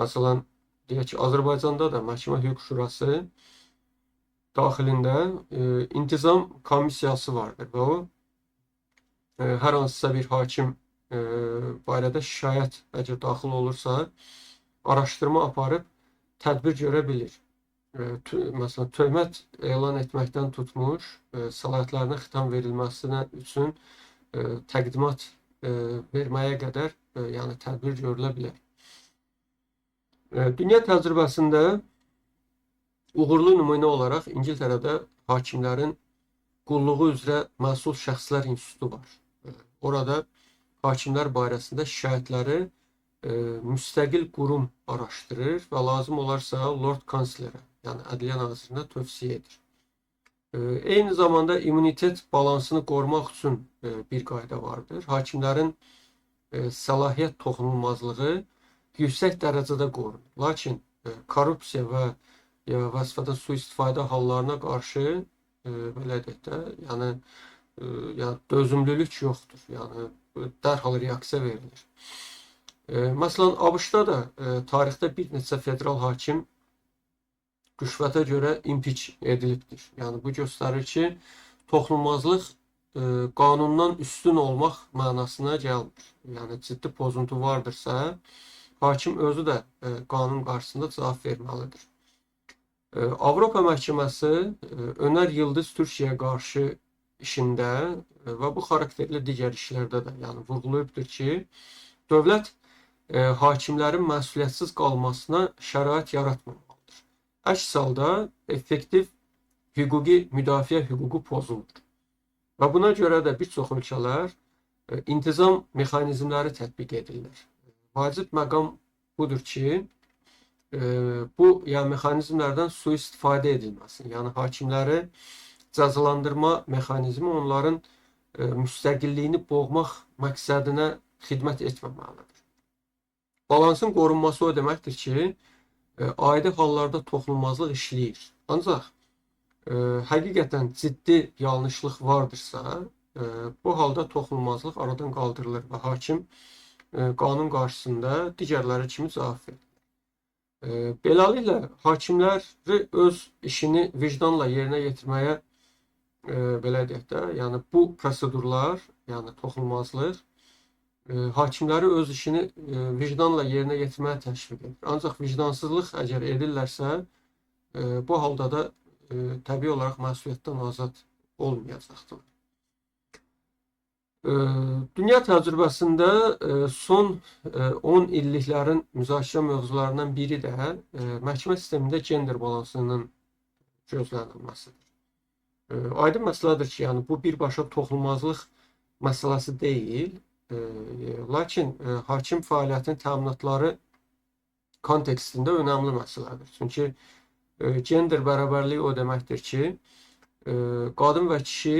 Məsələn, deyək ki, Azərbaycanda da Məhkəmə Hüquq Şurası daxilində intizam komissiyası vardır və o hər hansısa bir hakim barədə şikayət əgər daxil olursa, araşdırma aparıb tədbir görə bilir. Məsələn, töhmət elan etməkdən tutmuş, səlahiyyətlərinə xitam verilməsinə üçün təqdimat verməyə qədər tədbir görülə bilər. Dünya təcrübəsində uğurlu nümunə olaraq İngiltərədə hakimlərin qulluğu üzrə məsul şəxslər institutu var. Orada hakimlər barəsində şikayətləri müstəqil qurum araşdırır və lazım olarsa Lord Kanslerə, yəni Ədliyyə Nazirinə tövsiyə edir. Eyni zamanda immunitet balansını qorumaq üçün bir qayda vardır. Hakimlərin səlahiyyət toxunulmazlığı yüksək dərəcədə qorunur. Lakin korrupsiya və vəzifədən sui-istifadə hallarına qarşı belə deyək də, dözümlülük yoxdur. Yəni dərhal reaksiya verilir. Məsələn, ABŞ-da da tarixdə bir neçə federal hakim rüşvətə görə impeach edilibdir. Yəni bu göstərir ki, toxunulmazlıq qanundan üstün olmaq mənasına gəlmir. Yəni ciddi pozuntu vardırsa, hakim özü də qanun qarşısında cavab verməlidir. Avropa Məhkəməsi Önər Yıldız Türkiyəyə qarşı işində və bu xarakterli digər işlərdə də yəni vurğulayıbdır ki, dövlət hakimlərin məsuliyyətsiz qalmasına şərait yaratmamalıdır. Əks halda effektiv hüquqi müdafiə hüququ pozulur. Və buna görə də bir çox ölkələr intizam mexanizmləri tətbiq edirlər. Vacib məqam budur ki, bu yəni mexanizmlərdən sui-istifadə edilməsin. Yəni hakimləri cəzalandırma mexanizmi onların müstəqilliyini boğmaq məqsədinə xidmət etməməlidir. Balansın qorunması o deməkdir ki, adi hallarda toxunulmazlıq işləyir. Ancaq həqiqətən ciddi yanlışlıq vardırsa, bu halda toxunulmazlıq aradan qaldırılır və hakim qanun qarşısında digərləri kimi cavab verir. Beləliklə, hakimləri öz işini vicdanla yerinə yetirməyə belə deyək də, yəni bu prosedurlar, yəni toxunulmazlıq, hakimləri öz işini vicdanla yerinə yetirməyə təşviq edir. Ancaq vicdansızlıq əgər edirlərsə, bu halda da təbii olaraq məsuliyyətdən azad olmayacaqdır. Dünya təcrübəsində son 10 illiklərin müzakirə mövzularından biri də məhkəmə sistemində gender balansının gözlənilməsidir. Aydın məsələdir ki, yəni bu birbaşa toxunulmazlıq məsələsi deyil, lakin hakim fəaliyyətinin təminatları kontekstində önəmli məsələdir. Çünki gender bərabərliyi o deməkdir ki, qadın və kişi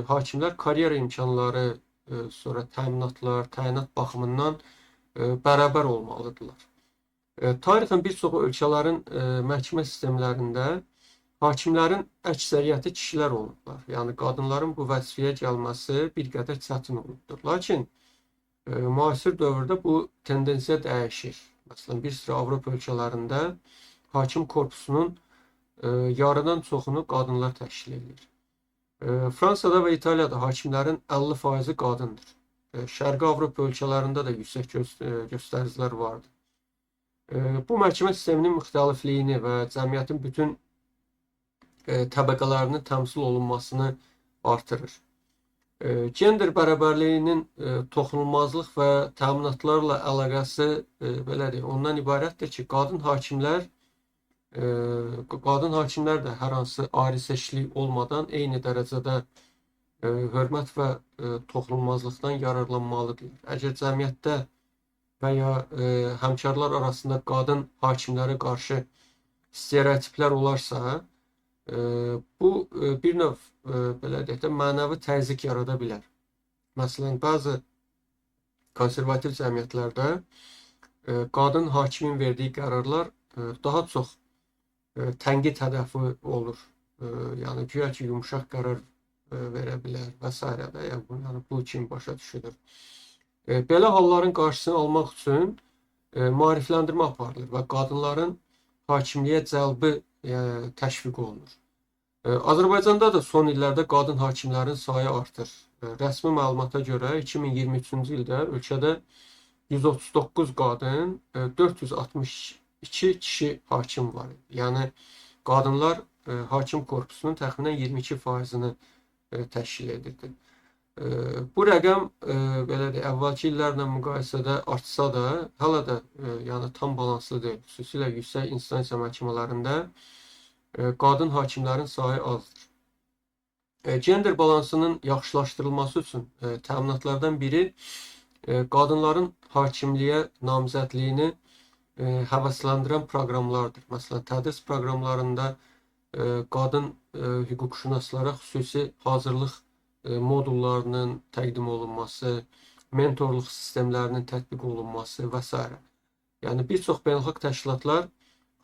hakimlər karyera imkanları, sonra təminatlar, təyinat baxımından bərabər olmalıdırlar. Tarixən bir çox ölkələrin məhkəmə sistemlərində hakimlərin əksəriyyəti kişilər olublar. Yəni qadınların bu vəzifəyə gəlməsi bir qədər çətin olubdur. Lakin müasir dövrdə bu tendensiya dəyişir. Məsələn, bir sıra Avropa ölkələrində hakim korpusunun yarıdan çoxunu qadınlar təşkil edir. Fransada və İtaliyada hakimlərin 50% qadındır. Şərqi Avropa ölkələrində də yüksək göstəricilər vardır. Bu məhkəmə sisteminin müxtəlifliyini və cəmiyyətin bütün təbəqələrinin təmsil olunmasını artırır. Gender bərabərliyinin toxunulmazlıq və təminatlarla əlaqəsi belə deyək, ondan ibarətdir ki, qadın hakimlər də hər hansı ayrı seçkilik olmadan eyni dərəcədə hörmət və toxunulmazlıqdan yararlanmalıdır. Əgər cəmiyyətdə və ya həmkarlar arasında qadın hakimlərə qarşı stereotiplər olarsa, bu bir növ belə deyək də mənəvi təzyiq yarada bilər. Məsələn, bəzi konservativ cəmiyyətlərdə qadın hakimin verdiyi qərarlar daha çox tənqid hədəfi olur. Yəni güya ki, yumşaq qərar verə bilər və s. Yəni bu kimi başa düşülür. Belə halların qarşısını almaq üçün maarifləndirmə aparılır və qadınların hakimliyə cəlbi təşviq olunur. Azərbaycanda da son illərdə qadın hakimlərin sayı artır. Rəsmi məlumata görə 2023-cü ildə ölkədə 139 qadın, 462 kişi hakim var. Yəni qadınlar hakim korpusunun təxminən 22%-ni təşkil edirdi. Bu rəqəm belə deyək, əvvəlki illərlə müqayisədə artsa da, hələ də yəni tam balanslı deyil. Xüsusilə yüksək instansiya məhkəmələrində qadın hakimlərin sayı azdır. Gender balansının yaxşılaşdırılması üçün təminatlardan biri qadınların hakimliyə namizədliyini həvəsləndirən proqramlardır. Məsələn, tədris proqramlarında qadın hüquqşünaslara xüsusi hazırlıq modullarının təqdim olunması, mentorluq sistemlərinin tətbiq olunması və s. Yəni bir çox beynəlxalq təşkilatlar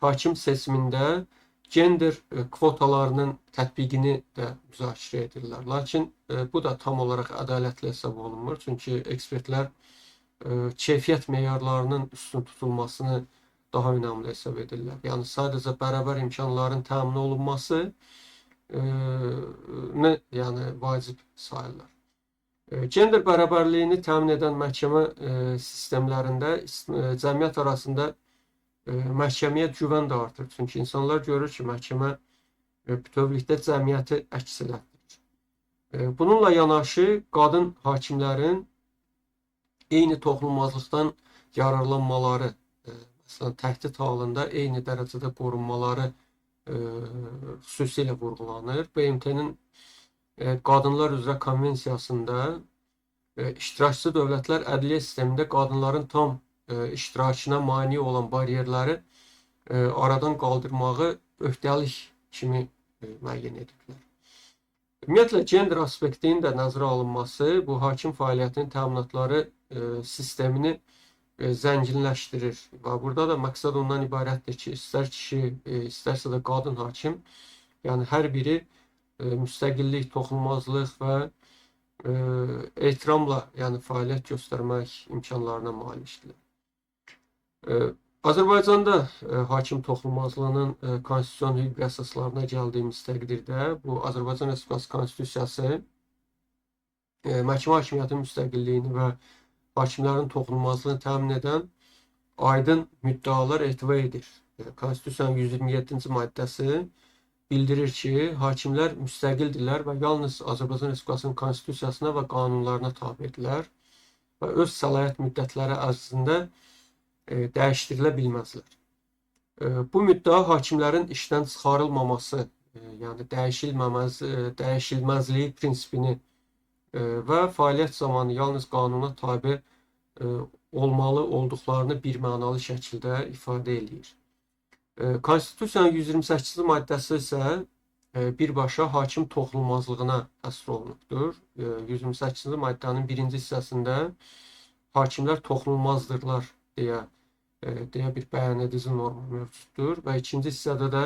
hakim seçimində gender kvotalarının tətbiqini də müzakirə edirlər. Lakin bu da tam olaraq ədalətli hesab olunmur. Çünki ekspertlər keyfiyyət meyarlarının üstün tutulmasını daha önəmli hesab edirlər. Yəni sadəcə bərabər imkanların təmin olunması yəni vacib sayırlar. Gender bərabərliyini təmin edən məhkəmə sistemlərində cəmiyyət arasında məhkəməyə güvən də artır. Çünki insanlar görür ki, məhkəmə bütövlükdə cəmiyyəti əks elətdirir. Bununla yanaşı qadın hakimlərin eyni toxunulmazlıqdan yararlanmaları, məsələn, təhdid halında eyni dərəcədə qorunmaları xüsusilə vurğulanır. BMT-nin Qadınlar üzrə konvensiyasında iştirakçı dövlətlər ədliyyə sistemində qadınların tam iştirakına mane olan bariyerləri aradan qaldırmağı öhdəlik kimi müəyyən ediblər. Ümumiyyətlə, gender aspektinin də nəzərə alınması bu hakim fəaliyyətinin təminatları sistemini zənginləşdirir. Və burada da məqsəd ondan ibarətdir ki, istər kişi, istərsə də qadın hakim, yəni hər biri müstəqillik, toxunulmazlıq və ehtiramla yəni fəaliyyət göstərmək imkanlarına malikdirlər. Azərbaycanda hakim toxunulmazlığının konstitusiyon hüquq əsaslarına gəldiyimiz təqdirdə bu Azərbaycan Respublikası Konstitusiyası məhkəmə hakimiyyətinin müstəqilliyini və hakimlərin toxunulmazlığını təmin edən aydın müddəalar ehtiva edir. Konstitusiyanın 127-ci maddəsi bildirir ki, hakimlər müstəqildirlər və yalnız Azərbaycan Respublikasının konstitusiyasına və qanunlarına tabedirlər və öz səlahiyyət müddətləri ərzində dəyişdirilə bilməzlər. Bu müddəa hakimlərin işdən çıxarılmaması, yəni dəyişilməzliyi prinsipini və fəaliyyət zamanı yalnız qanuna tabe olmalı olduqlarını birmənalı şəkildə ifadə edir. Konstitusiyanın 128-ci maddəsi isə birbaşa hakim toxunulmazlığına həsr olunubdur. 128-ci maddənin birinci hissəsində hakimlər toxunulmazdırlar deyə bir bəyan edici norma mövcuddur və ikinci hissədə də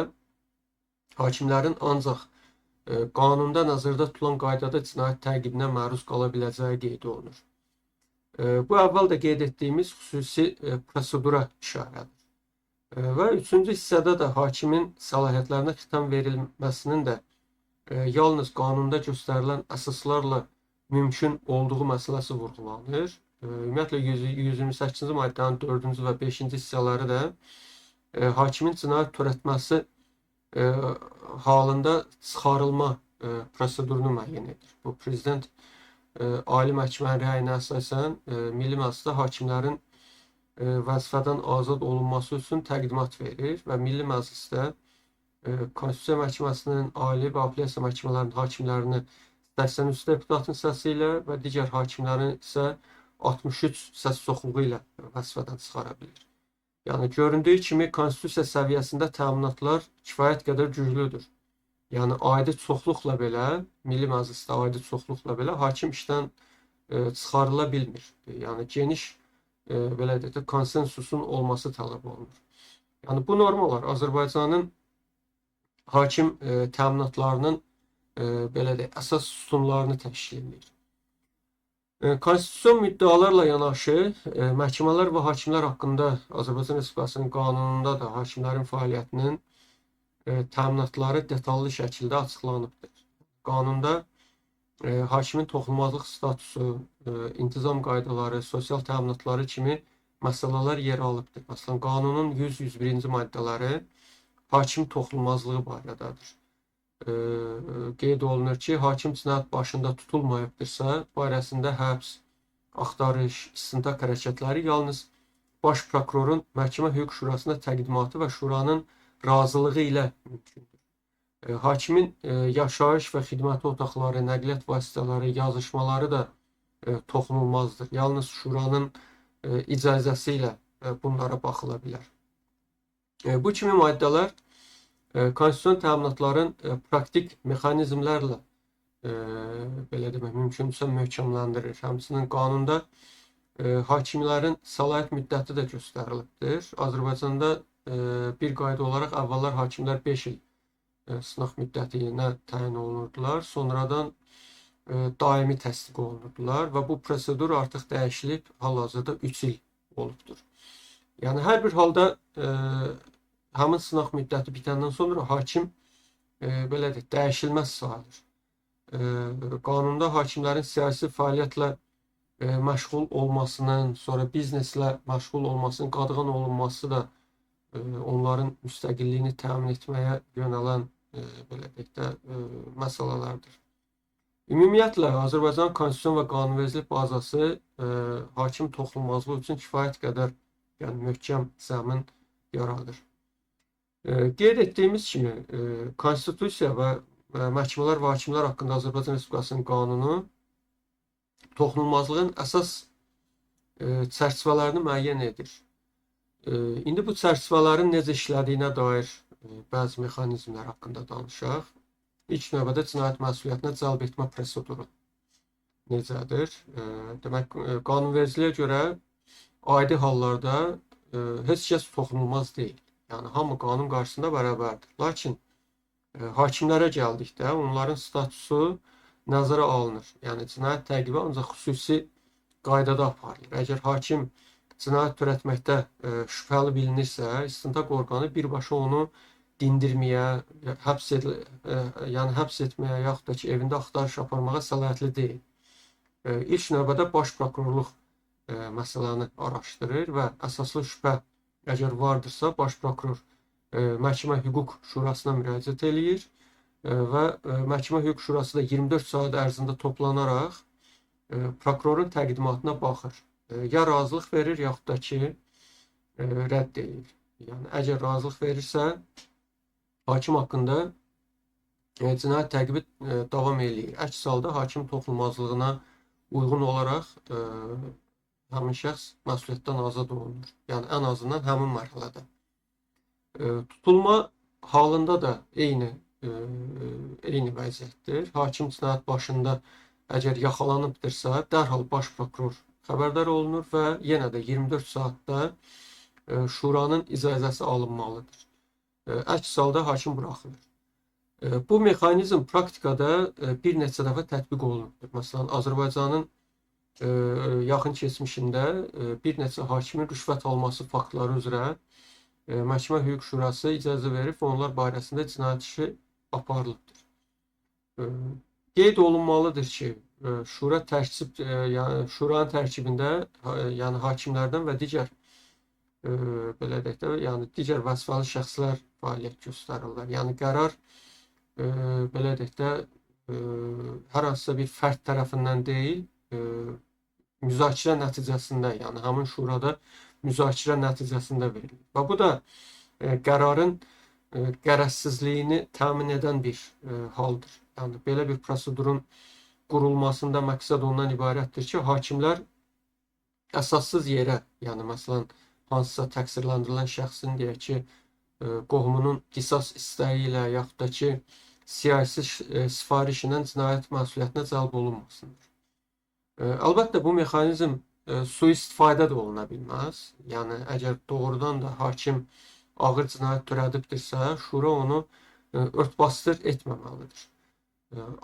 hakimlərin ancaq qanunda nəzərdə tutulan qaydada cinayət təqibinə məruz qala biləcəyi qeyd olunur. Bu əvvəl də qeyd etdiyimiz xüsusi prosedura işarədir. Və üçüncü hissədə də hakimin səlahiyyətlərinə xitam verilməsinin də yalnız qanunda göstərilən əsaslarla mümkün olduğu məsələsi vurğulanır. Ümumiyyətlə 128-ci maddənin 4-cü və 5-ci hissələri də hakimin cinayət törətməsi halında çıxarılma prosedurunu müəyyən edir. Bu prezident Ali Məhkəmənin rəyinə əsasən Milli Məclisdə hakimlərin vəzifədən azad olunması üçün təqdimat verir və Milli Məclisdə Konstitusiya Məhkəməsinin, Ali və apellyasiya məhkəmələrinin hakimlərini 83 deputatın səsi ilə və digər hakimlərin isə 63 səs çoxluğu ilə vəzifədən çıxara bilir. Yəni göründüyü kimi konstitusiya səviyyəsində təminatlar kifayət qədər güclüdür. Yəni adi çoxluqla belə, Milli Məclisdə adi çoxluqla belə hakim işdən çıxarıla bilmir. Yəni geniş belə deyək də konsensusun olması tələb olunur. Yəni bu normalar Azərbaycanın hakim təminatlarının belə deyək əsas sütunlarını təşkil edir. Konstitusiyon müddəalarla yanaşı məhkəmələr və hakimlər haqqında Azərbaycan Respublikasının qanununda da hakimlərin fəaliyyətinin təminatları detallı şəkildə açıqlanıbdır. Qanunda hakimin toxunulmazlıq statusu, intizam qaydaları, sosial təminatları kimi məsələlər yer alıbdır. Məsələn, qanunun 100-101-ci maddələri hakim toxunulmazlığı barədədir. Qeyd olunur ki, hakim cinayət başında tutulmayıbdırsa, barəsində həbs, axtarış, istintaq hərəkətləri yalnız baş prokurorun məhkəmə hüquq şurasına təqdimatı və şuranın razılığı ilə mümkündür. Hakimin yaşayış və xidməti otaqları, nəqliyyat vasitələri, yazışmaları da toxunulmazdır. Yalnız şuranın icazəsi ilə bunlara baxıla bilər. Bu kimi maddələr konstitusiyon təminatların praktik mexanizmlərlə belə demək mümkünsə möhkəmləndirir. Həmçinin qanunda hakimlərin səlahiyyət müddəti də göstərilibdir. Azərbaycanda bir qayda olaraq əvvəllər hakimlər 5 il sınaq müddətinə təyin olunurdular. Sonradan daimi təsdiq olunurdular və bu prosedur artıq dəyişilib hal-hazırda 3 il olubdur. Yəni hər bir halda həmin sınaq müddəti bitəndən sonra hakim belə deyək, dəyişilməz sayılır. Qanunda hakimlərin siyasi fəaliyyətlə məşğul olmasının, sonra bizneslə məşğul olmasının qadağan olunması da onların müstəqilliyini təmin etməyə yönələn belə deyək də məsələlərdir. Ümumiyyətlə Azərbaycan konstitusiyon və qanunvericilik bazası hakim toxunulmazlığı üçün kifayət qədər möhkəm zəmin yaradır. Qeyd etdiyimiz kimi konstitusiya və məhkəmələr və hakimlər haqqında Azərbaycan Respublikasının qanunu toxunulmazlığın əsas çərçivələrini müəyyən edir. İndi bu çərçivələrin necə işlədiyinə dair bəzi mexanizmlər haqqında danışaq. İlk növbədə cinayət məsuliyyətinə cəlb etmə proseduru necədir? Demək, qanunvericiliyə görə adi hallarda heç kəs toxunulmaz deyil. Yəni, hamı qanun qarşısında bərabərdir. Lakin hakimlərə gəldikdə onların statusu nəzərə alınır. Yəni, cinayət təqibi ancaq xüsusi qaydada aparılır. Əgər hakim cinayət törətməkdə şübhəli bilinirsə, istintaq orqanı birbaşa onu dindirməyə, həbs etməyə, yaxud da ki, evində axtarış aparmağa səlahiyyətli deyil. İlk növbədə baş prokurorluq məsələni araşdırır və əsaslı şübhə əgər vardırsa, baş prokuror məhkəmə hüquq şurasına müraciət eləyir və məhkəmə hüquq şurası da 24 saat ərzində toplanaraq prokurorun təqdimatına baxır. Ya razılıq verir, yaxud da ki, rədd edir. Yəni, əgər razılıq verirsə, hakim haqqında cinayət təqibi davam eləyir. Əks halda hakim toxunulmazlığına uyğun olaraq həmin şəxs məsuliyyətdən azad olunur. Yəni, ən azından həmin mərhələdə. Tutulma halında da eyni vəziyyətdir. Hakim cinayət başında əgər yaxalanıbdırsa, dərhal baş prokuror xəbərdar olunur və yenə də 24 saatda şuranın icazəsi alınmalıdır. Əks halda hakim buraxılır. Bu mexanizm praktikada bir neçə dəfə tətbiq olunubdur. Məsələn, Azərbaycanın yaxın keçmişində bir neçə hakimin rüşvət alması faktları üzrə məhkəmə hüquq şurası icazə verib və onlar barəsində cinayət işi aparılıbdır. Qeyd olunmalıdır ki, şuranın tərkibində yəni hakimlərdən və digər belə deyək də, yəni digər vəzifəli şəxslər fəaliyyət göstərirlər. Yəni qərar belə deyək də hər hansısa bir fərd tərəfindən deyil, müzakirə nəticəsində, yəni həmin şurada müzakirə nəticəsində verilir. Və bu da qərarın qərəzsizliyini təmin edən bir haldır. Yəni belə bir prosedurun qurulmasında məqsəd ondan ibarətdir ki, hakimlər əsassız yerə, yəni məsələn hansısa təqsirləndirilən şəxsin deyək ki, qohumunun qisas istəyi ilə yaxud da ki, siyasi sifariş ilə cinayət məsuliyyətinə cəlb olunmasındır. Əlbəttə, bu mexanizm sui-istifadə də oluna bilməz. Yəni, əgər doğrudan da hakim ağır cinayət törədibdirsə, şura onu örtbasdır etməməlidir.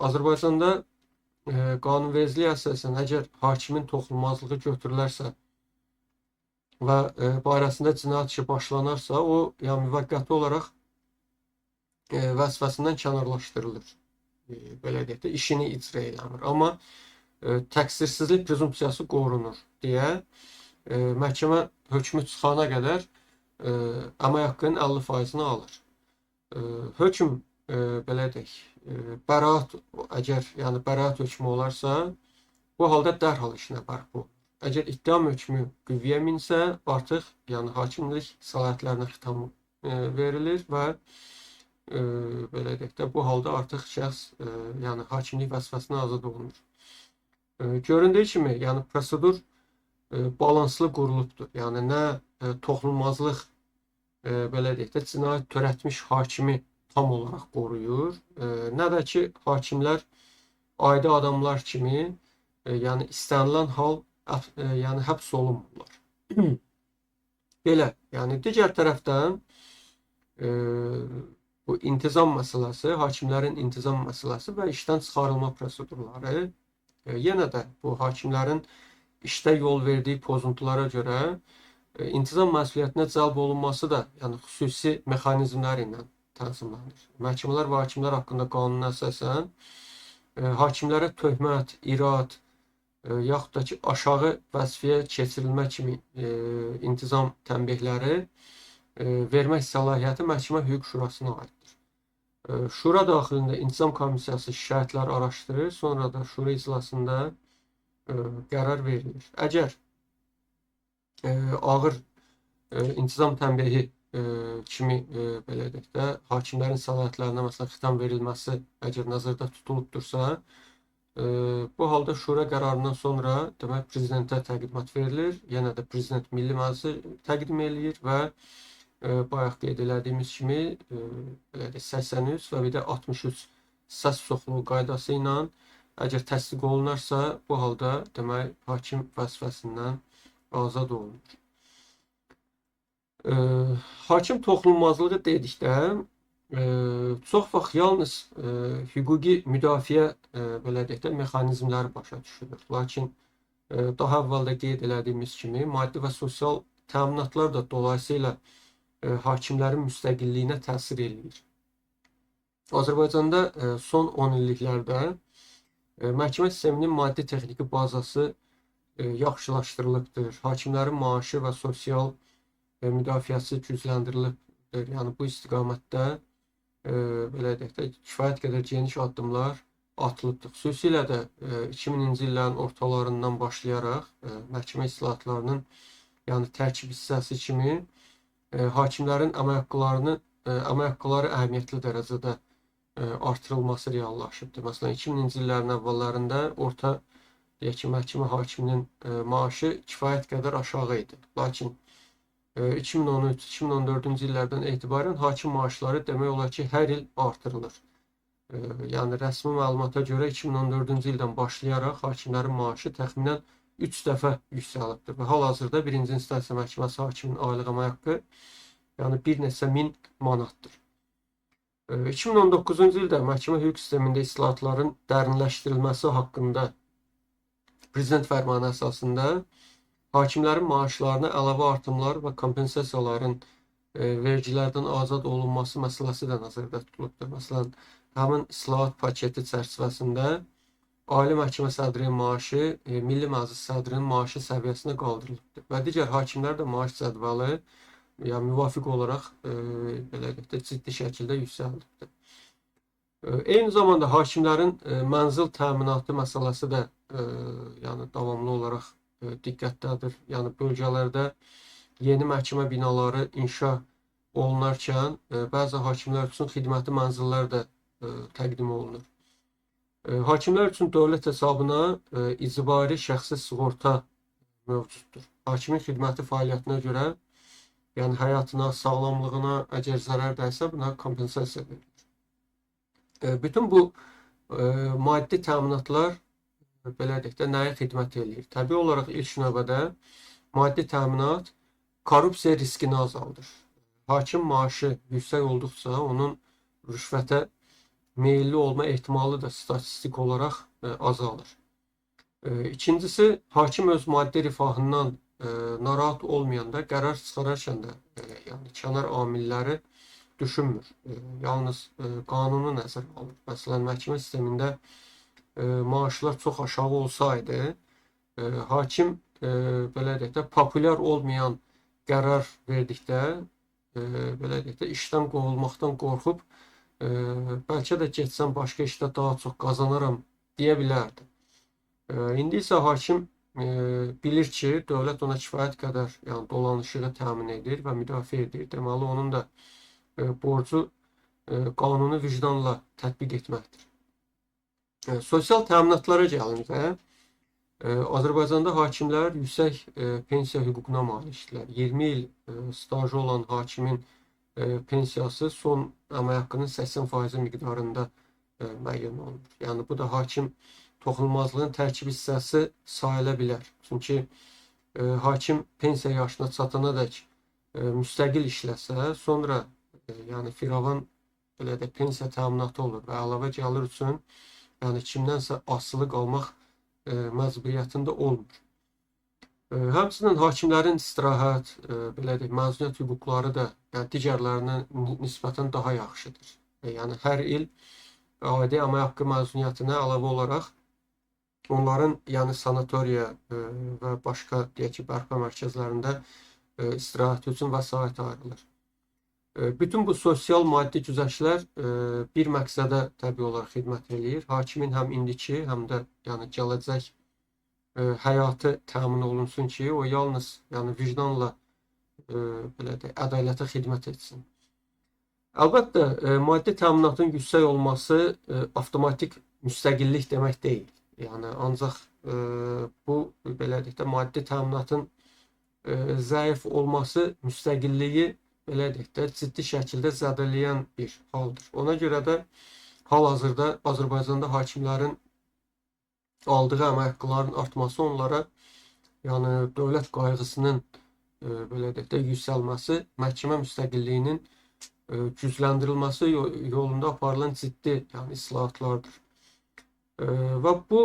Azərbaycanda qanunvericiliyə əsasən, əgər hakimin toxunulmazlığı götürülərsə və barəsində cinayət işi başlanarsa, o yəni müvəqqəti olaraq vəzifəsindən kənarlaşdırılır. Belə deyək də, işini icra eləmir. Amma təqsirsizlik prezumpsiyası qorunur deyə məhkəmə hökmü çıxana qədər əmək haqqının 50%-ni alır. Hökm belə deyək, bəraət, əgər yəni bəraət hökmü olarsa, bu halda dərhal işinə bərpa olunur. Əgər ittiham hökmü qüvvəyə minsə, artıq yəni hakimlik səlahiyyətlərinə xitam verilir və belə deyək də, bu halda artıq şəxs yəni hakimlik vəzifəsindən azad olunur. Göründüyü kimi, yəni prosedur balanslı qurulubdur. Yəni nə toxunulmazlıq belə deyək də, cinayət törətmiş hakimi tam olaraq qoruyur, nə də ki, hakimlər adi adamlar kimi yəni istənilən hal yəni həbs olunmurlar. Belə, yəni digər tərəfdən bu intizam məsələsi, hakimlərin intizam məsələsi və işdən çıxarılma prosedurları, yenə də bu hakimlərin işdə yol verdiyi pozuntulara görə intizam məsuliyyətinə cəlb olunması da, yəni xüsusi mexanizmlər ilə tənzimlənir. Məhkəmələr və hakimlər haqqında qanuna əsasən hakimlərə töhmət, irad, yaxud da ki, aşağı vəzifəyə keçirilmə kimi intizam tənbihləri vermək səlahiyyəti Məhkəmə Hüquq Şurasına aiddir. Şura daxilində İntizam Komissiyası şikayətləri araşdırır, sonra da şura iclasında qərar verilir. Əgər ağır intizam tənbihi kimi belə deyək də, hakimlərin səlahiyyətlərinə məsələn xitam verilməsi əgər nəzərdə tutulubdursa, bu halda şura qərarından sonra demək prezidentə təqdimat verilir. Yenə də prezident Milli Məclisə təqdim eləyir və bayaq qeyd elədiyimiz kimi belə deyək 83 və bir də 63 səs çoxluğu qaydası ilə əgər təsdiq olunarsa, bu halda demək hakim vəzifəsindən azad olunur. Hakim toxunulmazlığı dedikdə çox vaxt yalnız hüquqi müdafiə belə deyək də mexanizmləri başa düşülür. Lakin daha əvvəldə qeyd elədiyimiz kimi maddi və sosial təminatlar da dolayısıyla hakimlərin müstəqilliyinə təsir eləyir. Azərbaycanda son 10 illiklərdə məhkəmə sisteminin maddi texniki bazası yaxşılaşdırılıbdır. Hakimlərin maaşı və sosial müdafiəsi gücləndirilibdir. Yəni bu istiqamətdə belə deyək də kifayət qədər geniş addımlar atılıbdır. Xüsusilə də 2000-ci illərin ortalarından başlayaraq məhkəmə islahatlarının yəni tərkib hissəsi kimi hakimlərin əmək haqqları əhəmiyyətli dərəcədə artırılması reallaşıbdır. Məsələn, 2000-ci illərin əvvəllərində orta deyək ki, məhkəmə hakiminin maaşı kifayət qədər aşağı idi. Lakin 2013-2014-cü illərdən etibarən hakim maaşları demək olar ki, hər il artırılır. Yəni rəsmi məlumata görə 2014-cü ildən başlayaraq hakimlərin maaşı təxminən 3 dəfə yüksəlibdir və hal-hazırda 1-ci instansiya məhkəməsi hakiminin aylıq əmək haqqı yəni bir neçə min manatdır. 2019-cu ildə məhkəmə hüquq sistemində islahatların dərinləşdirilməsi haqqında prezident fərmanı əsasında hakimlərin maaşlarına əlavə artımlar və kompensasiyaların vergilərdən azad olunması məsələsi də nəzərdə tutulubdur. Məsələn, həmin islahat paketi çərçivəsində Ali Məhkəmə sədrinin maaşı Milli Məclis sədrinin maaşı səviyyəsinə qaldırılıbdır və digər hakimlər də maaş cədvəli yəni müvafiq olaraq belə deyək də ciddi şəkildə yüksəldibdir. Eyni zamanda hakimlərin mənzil təminatı məsələsi də yəni davamlı olaraq diqqətdədir. Yəni bölgələrdə yeni məhkəmə binaları inşa olunarkən bəzi hakimlər üçün xidməti mənzillər də təqdim olunur. Hakimlər üçün dövlət hesabına icbari şəxsi sığorta mövcuddur. Hakimin xidməti fəaliyyətinə görə, yəni həyatına, sağlamlığına əgər zərər dəysə, buna kompensasiya verilir. Bütün bu maddi təminatlar belə deyək də nəyə xidmət eləyir? Təbii olaraq ilk növbədə maddi təminat korrupsiya riskini azaldır. Hakim maaşı yüksək olduqca onun rüşvətə meyilli olma ehtimalı da statistik olaraq azalır. İkincisi, hakim öz maddi rifahından narahat olmayanda qərar çıxararkən də yəni kənar amilləri düşünmür. Yalnız qanunu nəzərə alır. Məsələn, məhkəmə sistemində maaşlar çox aşağı olsaydı, hakim belə deyək də populyar olmayan qərar verdikdə belə deyək də işdən qovulmaqdan qorxub bəlkə də getsəm başqa işdə daha çox qazanaram deyə bilərdi. İndi isə hakim bilir ki, dövlət ona kifayət qədər yəni dolanışığı təmin edir və müdafiə edir. Deməli, onun da borcu qanunu vicdanla tətbiq etməkdir. Sosial təminatlara gəlincə, Azərbaycanda hakimlər yüksək pensiya hüququna malikdirlər. 20 il stajı olan hakimin pensiyası son əmək haqqının 80% miqdarında müəyyən olunur. Yəni bu da hakim toxunulmazlığın tərkib hissəsi sayıla bilər. Çünki hakim pensiya yaşına çatanadək müstəqil işləsə, sonra yəni firavan belə də pensiya təminatı olur və əlavə gəlir üçün yəni kimdənsə asılı qalmaq məcburiyyətində olmur. Həmçinin hakimlərin istirahət, belə deyək, məzuniyyət hüquqları da yəni digərlərinə nisbətən daha yaxşıdır. Yəni hər il adi əmək haqqı məzuniyyətinə əlavə olaraq onların yəni sanatoriya və başqa deyək ki, bərpa mərkəzlərində istirahət üçün vəsait ayrılır. Bütün bu sosial maddi güzəştlər bir məqsədə təbii olaraq xidmət eləyir. Hakimin həm indiki, həm də yəni gələcək həyatı təmin olunsun ki, o yalnız yəni vicdanla belə deyək, ədalətə xidmət etsin. Əlbəttə, maddi təminatın yüksək olması avtomatik müstəqillik demək deyil. Yəni ancaq bu belə deyək də maddi təminatın zəif olması müstəqilliyi belə deyək də ciddi şəkildə zədələyən bir haldır. Ona görə də hal-hazırda Azərbaycanda hakimlərin aldığı əmək haqqlarının artması onlara yəni dövlət qayğısının belə deyək də yüksəlməsi, məhkəmə müstəqilliyinin gücləndirilməsi yolunda aparılan ciddi yəni islahatlardır. Və bu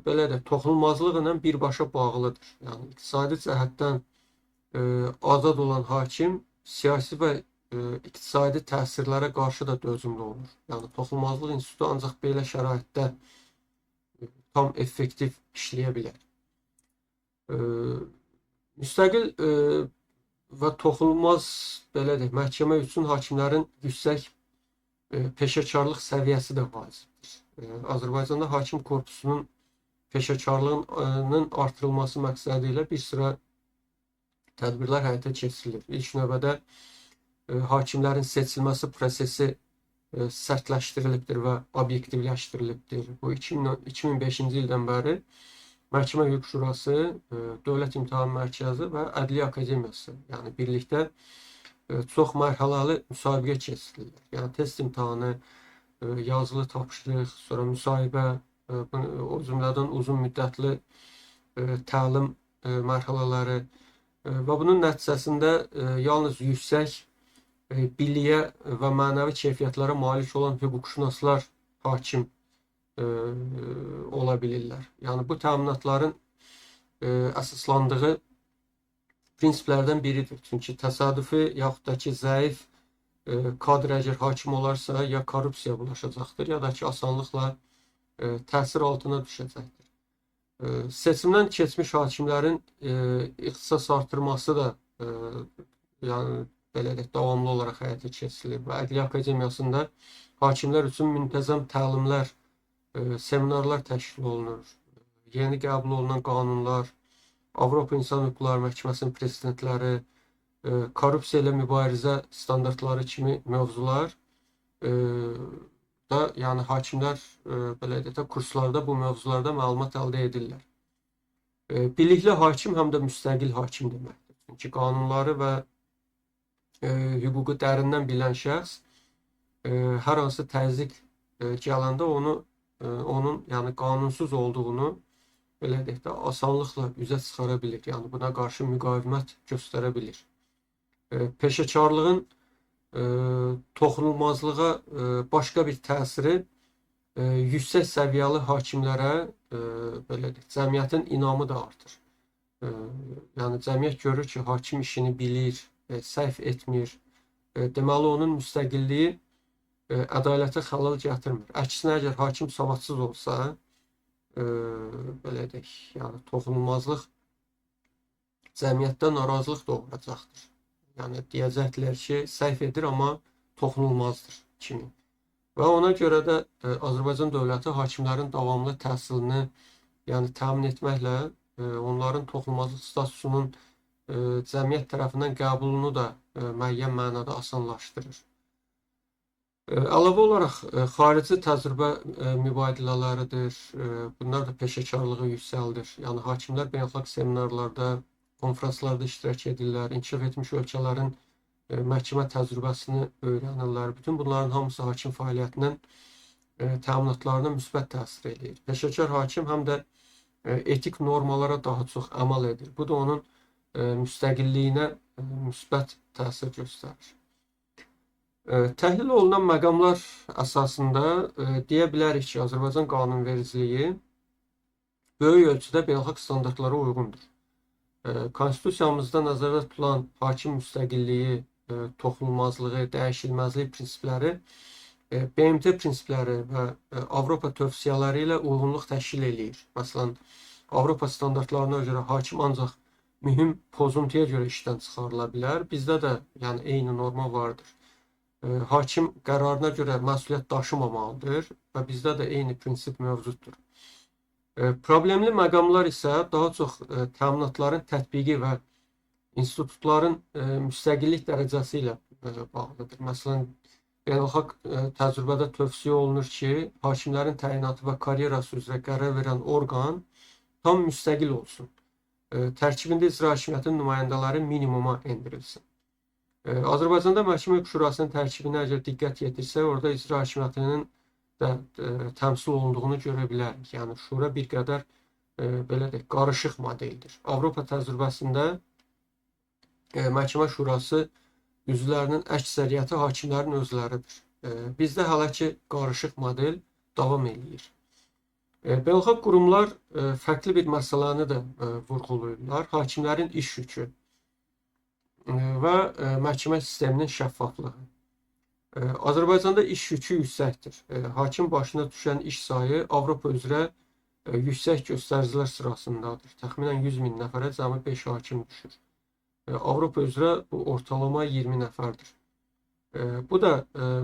belə də toxunulmazlıqla birbaşa bağlıdır. Yəni iqtisadi cəhətdən azad olan hakim siyasi və iqtisadi təsirlərə qarşı da dözümlü olur. Yəni toxunulmazlıq institutu ancaq belə şəraitdə tam effektiv işləyə bilər. Müstəqil və toxunulmaz belə deyək, məhkəmə üçün hakimlərin yüksək peşəkarlıq səviyyəsi də vacibdir. Azərbaycanda hakim korpusunun peşəkarlığının artırılması məqsədi ilə bir sıra tədbirlər həyata keçirilir. İlk növbədə hakimlərin seçilməsi prosesi sərtləşdirilibdir və obyektivləşdirilibdir. Bu 2005-ci ildən bəri Məhkəmə Hüquq Şurası, Dövlət İmtahan Mərkəzi və Ədliyyə Akademiyası, yəni birlikdə çox mərhələli müsabiqə keçirilir. Yəni test imtahanı, yazılı tapşırıq, sonra müsahibə, o cümlədən uzun müddətli təlim mərhələləri və bunun nəticəsində yalnız yüksək biliyə və mənəvi keyfiyyətlərə malik olan hüquqşünaslar hakim ola bilirlər. Yəni bu təminatların əsaslandığı prinsiplərdən biridir. Çünki təsadüfi yaxud da ki, zəif kadr əgər hakim olarsa, ya korrupsiya bulaşacaqdır, ya da ki, asanlıqla təsir altına düşəcəkdir. Seçimdən keçmiş hakimlərin ixtisas artırması da yəni belə deyək, davamlı olaraq həyata keçirilir və Ədliyyə Akademiyasında hakimlər üçün müntəzəm təlimlər, seminarlar təşkil olunur. Yeni qəbul olunan qanunlar, Avropa İnsan Hüquqları Məhkəməsinin prezidentləri, korrupsiya ilə mübarizə standartları kimi mövzular da, yəni hakimlər belə deyək də kurslarda bu mövzularda məlumat əldə edirlər. Bilikli hakim həm də müstəqil hakim deməkdir. Çünki qanunları və hüququ dərindən bilən şəxs hər hansı təzyiq gələndə onun yəni qanunsuz olduğunu belə deyək də asanlıqla üzə çıxara bilir. Yəni buna qarşı müqavimət göstərə bilir. Peşəkarlığın toxunulmazlığa başqa bir təsiri yüksək səviyyəli hakimlərə belə deyək, cəmiyyətin inamı da artır. Yəni cəmiyyət görür ki, hakim işini bilir, səhv etmir. Deməli, onun müstəqilliyi ədalətə xəlal gətirmir. Əksinə, əgər hakim savadsız olsa, belə deyək, yəni toxunulmazlıq cəmiyyətdə narazılıq doğuracaqdır. Yəni deyəcəklər ki, səhv edir, amma toxunulmazdır kimi. Və ona görə də Azərbaycan dövləti hakimlərin davamlı təhsilini yəni təmin etməklə onların toxunulmazlıq statusunun cəmiyyət tərəfindən qəbulunu da müəyyən mənada asanlaşdırır. Əlavə olaraq xarici təcrübə mübadilələridir. Bunlar da peşəkarlığı yüksəldir. Yəni hakimlər beynəlxalq seminarlarda, konferanslarda iştirak edirlər, inkişaf etmiş ölkələrin məhkəmə təcrübəsini öyrənirlər. Bütün bunların hamısı hakim fəaliyyətinin təminatlarına müsbət təsir edir. Peşəkar hakim həm də etik normalara daha çox əməl edir. Bu da onun müstəqilliyinə müsbət təsir göstərir. Təhlil olunan məqamlar əsasında deyə bilərik ki, Azərbaycan qanunvericiliyi böyük ölçüdə beynəlxalq standartlara uyğundur. Konstitusiyamızda nəzərdə tutulan hakim müstəqilliyi, toxunulmazlığı, dəyişilməzlik prinsipləri BMT prinsipləri və Avropa tövsiyələri ilə uyğunluq təşkil eləyir. Məsələn, Avropa standartlarına görə hakim ancaq mühüm pozuntuya görə işdən çıxarıla bilər. Bizdə də yəni eyni norma vardır. Hakim qərarına görə məsuliyyət daşımamalıdır və bizdə də eyni prinsip mövcuddur. Problemli məqamlar isə daha çox təminatların tətbiqi və institutların müstəqillik dərəcəsi ilə bağlıdır. Məsələn, beynəlxalq təcrübədə tövsiyə olunur ki, hakimlərin təyinatı və karyerası üzrə qərar verən orqan tam müstəqil olsun. Tərkibində icra hakimiyyətinin nümayəndələri minimuma endirilsin. Azərbaycanda Məhkəmə Hüquq Şurasının tərkibinə əgər diqqət yetirsək, orada icra hakimiyyətinin də təmsil olunduğunu görə bilərik. Yəni şura bir qədər belə deyək, qarışıq modeldir. Avropa təcrübəsində Məhkəmə Şurası üzvlərinin əksəriyyəti hakimlərin özləridir. Bizdə hələ ki qarışıq model davam eləyir. Beynəlxalq qurumlar fərqli bir məsələni də vurğulayırlar. Hakimlərin iş yükü və məhkəmə sisteminin şəffaflığı. Azərbaycanda iş yükü yüksəkdir. Hakim başına düşən iş sayı Avropa üzrə yüksək göstəricilər sırasındadır. Təxminən 100 min nəfərə cəmi 5 hakim düşür. Avropa üzrə bu ortalama 20 nəfərdir. Bu da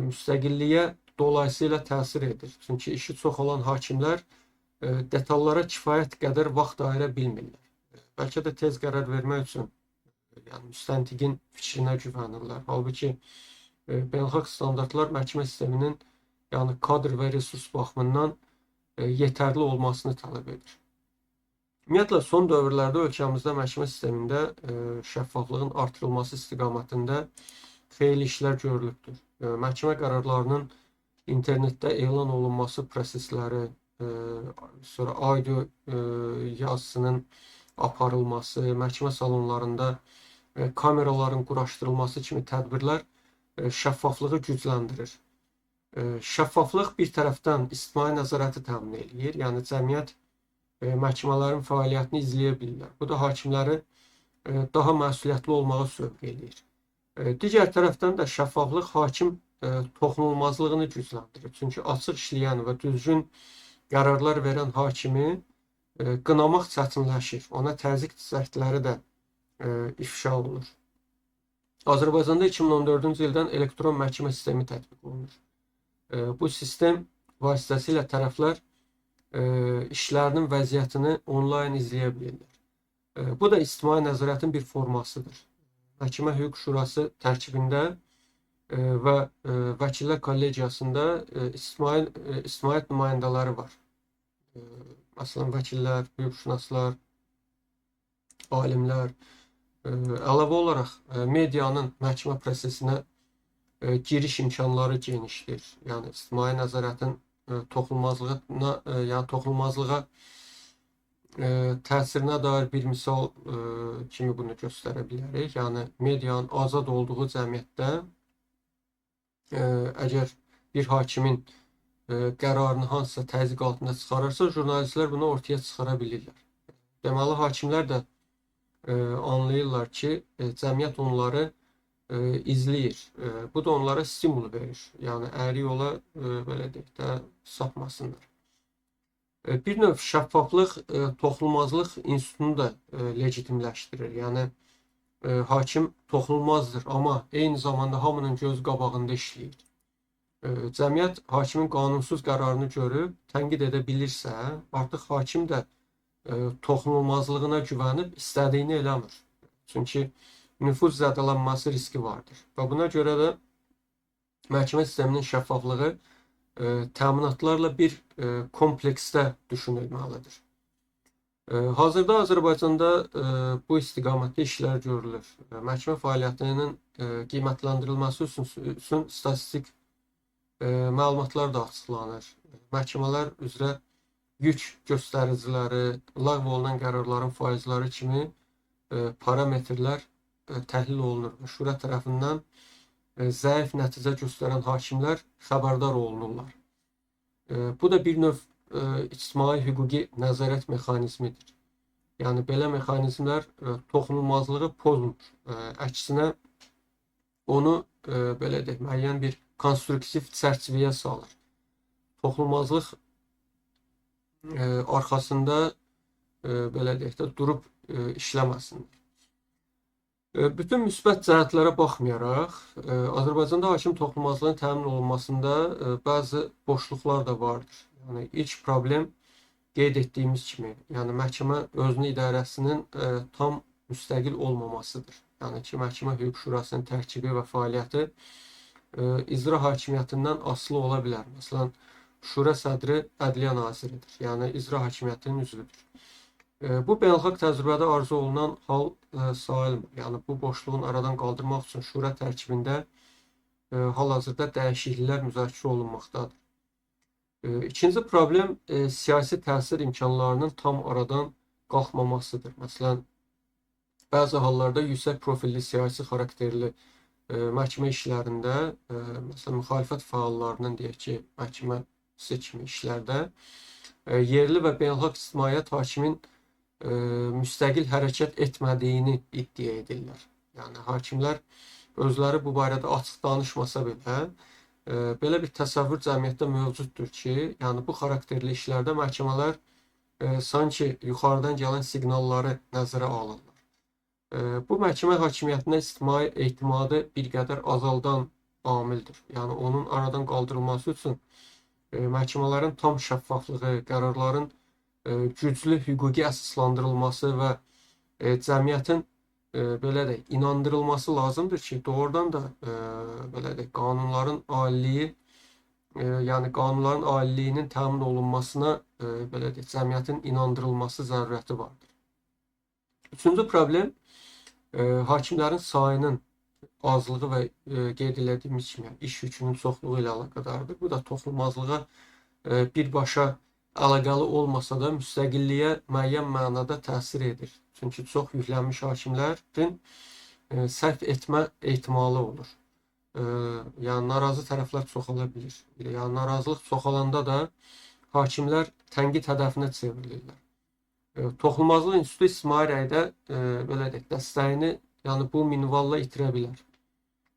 müstəqilliyə dolayısıyla təsir edir. Çünki işi çox olan hakimlər detallara kifayət qədər vaxt ayıra bilmirlər. Bəlkə də tez qərar vermək üçün yəni müstəntiqin fikrinə güvənirlər. Halbuki beynəlxalq standartlar məhkəmə sisteminin yəni kadr və resurs baxımından yetərli olmasını tələb edir. Ümumiyyətlə, son dövrlərdə ölkəmizdə məhkəmə sistemində şəffaflığın artırılması istiqamətində xeyli işlər görülübdür. Məhkəmə qərarlarının internetdə elan olunması prosesləri, sonra audio yazısının aparılması, məhkəmə salonlarında kameraların quraşdırılması kimi tədbirlər şəffaflığı gücləndirir. Şəffaflıq bir tərəfdən ictimai nəzarəti təmin edir, yəni cəmiyyət məhkəmələrin fəaliyyətini izləyə bilirlər. Bu da hakimləri daha məsuliyyətli olmağa sövq edir. Digər tərəfdən də şəffaflıq hakim toxunulmazlığını gücləndirir. Çünki açıq işləyən və düzgün qərarlar verən hakimi qınamaq çətinləşir. Ona təzyiq cəhdləri də ifşa olunur. Azərbaycanda 2014-cü ildən elektron məhkəmə sistemi tətbiq olunur. Bu sistem vasitəsilə tərəflər işlərinin vəziyyətini onlayn izləyə bilirlər. Bu da ictimai nəzarətin bir formasıdır. Məhkəmə Hüquq Şurası tərkibində və Vəkillər Kollegiyasında ictimaiyyət nümayəndələri var. Məsələn, vəkillər, hüquqşünaslar, alimlər. Əlavə olaraq medianın məhkəmə prosesinə giriş imkanları genişdir. Yəni ictimai nəzarətin toxunulmazlığa təsirinə dair bir misal kimi bunu göstərə bilərik. Yəni medianın azad olduğu cəmiyyətdə əgər bir hakimin qərarını hansısa təzyiq altında çıxarırsa, jurnalistlər bunu ortaya çıxara bilirlər. Deməli, hakimlər də anlayırlar ki, cəmiyyət onları izləyir. Bu da onlara stimul verir. Yəni əyri yola belə deyək də sapmasınlar. Bir növ şəffaflıq toxunulmazlıq institutunu da legitimləşdirir. Yəni hakim toxunulmazdır, amma eyni zamanda hamının göz qabağında işləyir. Cəmiyyət hakimin qanunsuz qərarını görüb tənqid edə bilirsə, artıq hakim də toxunulmazlığına güvənib istədiyini eləmir. Çünki nüfuz zədələnməsi riski vardır. Və buna görə də məhkəmə sisteminin şəffaflığı təminatlarla bir kompleksdə düşünülməlidir. Hazırda Azərbaycanda bu istiqamətdə işlər görülür. Məhkəmə fəaliyyətinin qiymətləndirilməsi üçün statistik məlumatlar da açıqlanır. Məhkəmələr üzrə yük göstəriciləri, ləğv olunan qərarların faizləri kimi parametrlər təhlil olunur və şura tərəfindən zəif nəticə göstərən hakimlər xəbərdar olunurlar. Bu da bir növ ictimai hüquqi nəzarət mexanizmidir. Yəni belə mexanizmlər toxunulmazlığı pozmur. Əksinə onu belə deyək, müəyyən bir konstruktiv çərçivəyə salır. Toxunulmazlıq arxasında belə deyək də durub işləməsinlər. Bütün müsbət cəhətlərə baxmayaraq, Azərbaycanda hakim toxunulmazlığın təmin olunmasında bəzi boşluqlar da vardır. Yəni ilk problem qeyd etdiyimiz kimi, yəni məhkəmə özünün idarəsinin tam müstəqil olmamasıdır. Yəni ki, Məhkəmə Hüquq Şurasının tərkibi və fəaliyyəti icra hakimiyyətindən asılı ola bilər. Məsələn, Şura sədri Ədliyyə naziridir, yəni icra hakimiyyətinin üzvüdür. Bu beynəlxalq təcrübədə arzu olunan hal sayılmır. Yəni bu boşluğun aradan qaldırmaq üçün Şura tərkibində hal-hazırda dəyişikliklər müzakirə olunmaqdadır. İkinci problem siyasi təsir imkanlarının tam aradan qalxmamasıdır. Məsələn, bəzi hallarda yüksək profilli siyasi xarakterli məhkəmə işlərində, məsələn, müxalifət fəallarının deyək ki, məhkəmə seçimi işlərdə yerli və beynəlxalq ictimaiyyət hakimin müstəqil hərəkət etmədiyini iddia edirlər. Yəni hakimlər özləri bu barədə açıq danışmasa belə, belə bir təsəvvür cəmiyyətdə mövcuddur ki, yəni bu xarakterli işlərdə məhkəmələr sanki yuxarıdan gələn siqnalları nəzərə alırlar. Bu məhkəmə hakimiyyətinə ictimai etimadı bir qədər azaldan amildir. Yəni onun aradan qaldırılması üçün məhkəmələrin tam şəffaflığı, qərarların güclü hüquqi əsaslandırılması və cəmiyyətin belə də inandırılması lazımdır ki, doğrudan da belə də qanunların aliliyi, yəni qanunların aliliyinin təmin olunmasına belə də cəmiyyətin inandırılması zərurəti vardır. Üçüncü problem hakimlərin sayının azlığı və qeyd etdiyimiz kimi iş yükünün çoxluğu ilə əlaqədardır. Bu da toxunulmazlığa birbaşa əlaqəli olmasa da müstəqilliyə müəyyən mənada təsir edir. Çünki çox yüklənmiş hakimlərin səhv etmə ehtimalı olur. Yəni narazı tərəflər çoxala bilir. Yəni narazılıq çoxalanda da hakimlər tənqid hədəfinə çevrilirlər. Toxunulmazlıq institutu ictimai rəydə belə deyək, dəstəyini yəni bu minvalla itirə bilər.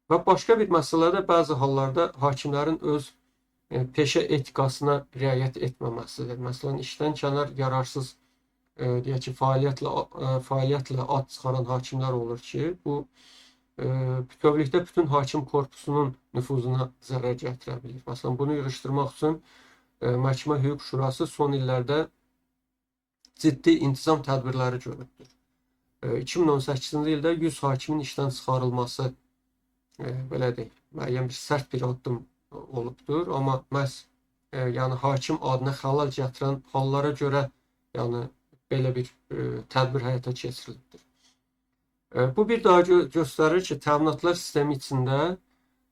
Və başqa bir məsələ də bəzi hallarda hakimlərin öz peşə etikasına riayət etməməsidir. Məsələn, işdən kənar yararsız deyək ki, fəaliyyətlə ad çıxaran hakimlər olur ki, bu bütövlükdə bütün hakim korpusunun nüfuzuna zərər gətirə bilir. Məsələn, bunu yığışdırmaq üçün Məhkəmə Hüquq Şurası son illərdə ciddi intizam tədbirləri görübdür. 2018-ci ildə 100 hakimin işdən çıxarılması belə deyək, müəyyən bir sərt bir addım olubdur, amma məhz yəni hakim adına xəlal gətirən hallara görə yəni belə bir tədbir həyata keçirilibdir. Bu bir daha göstərir ki, təminatlar sistemi içində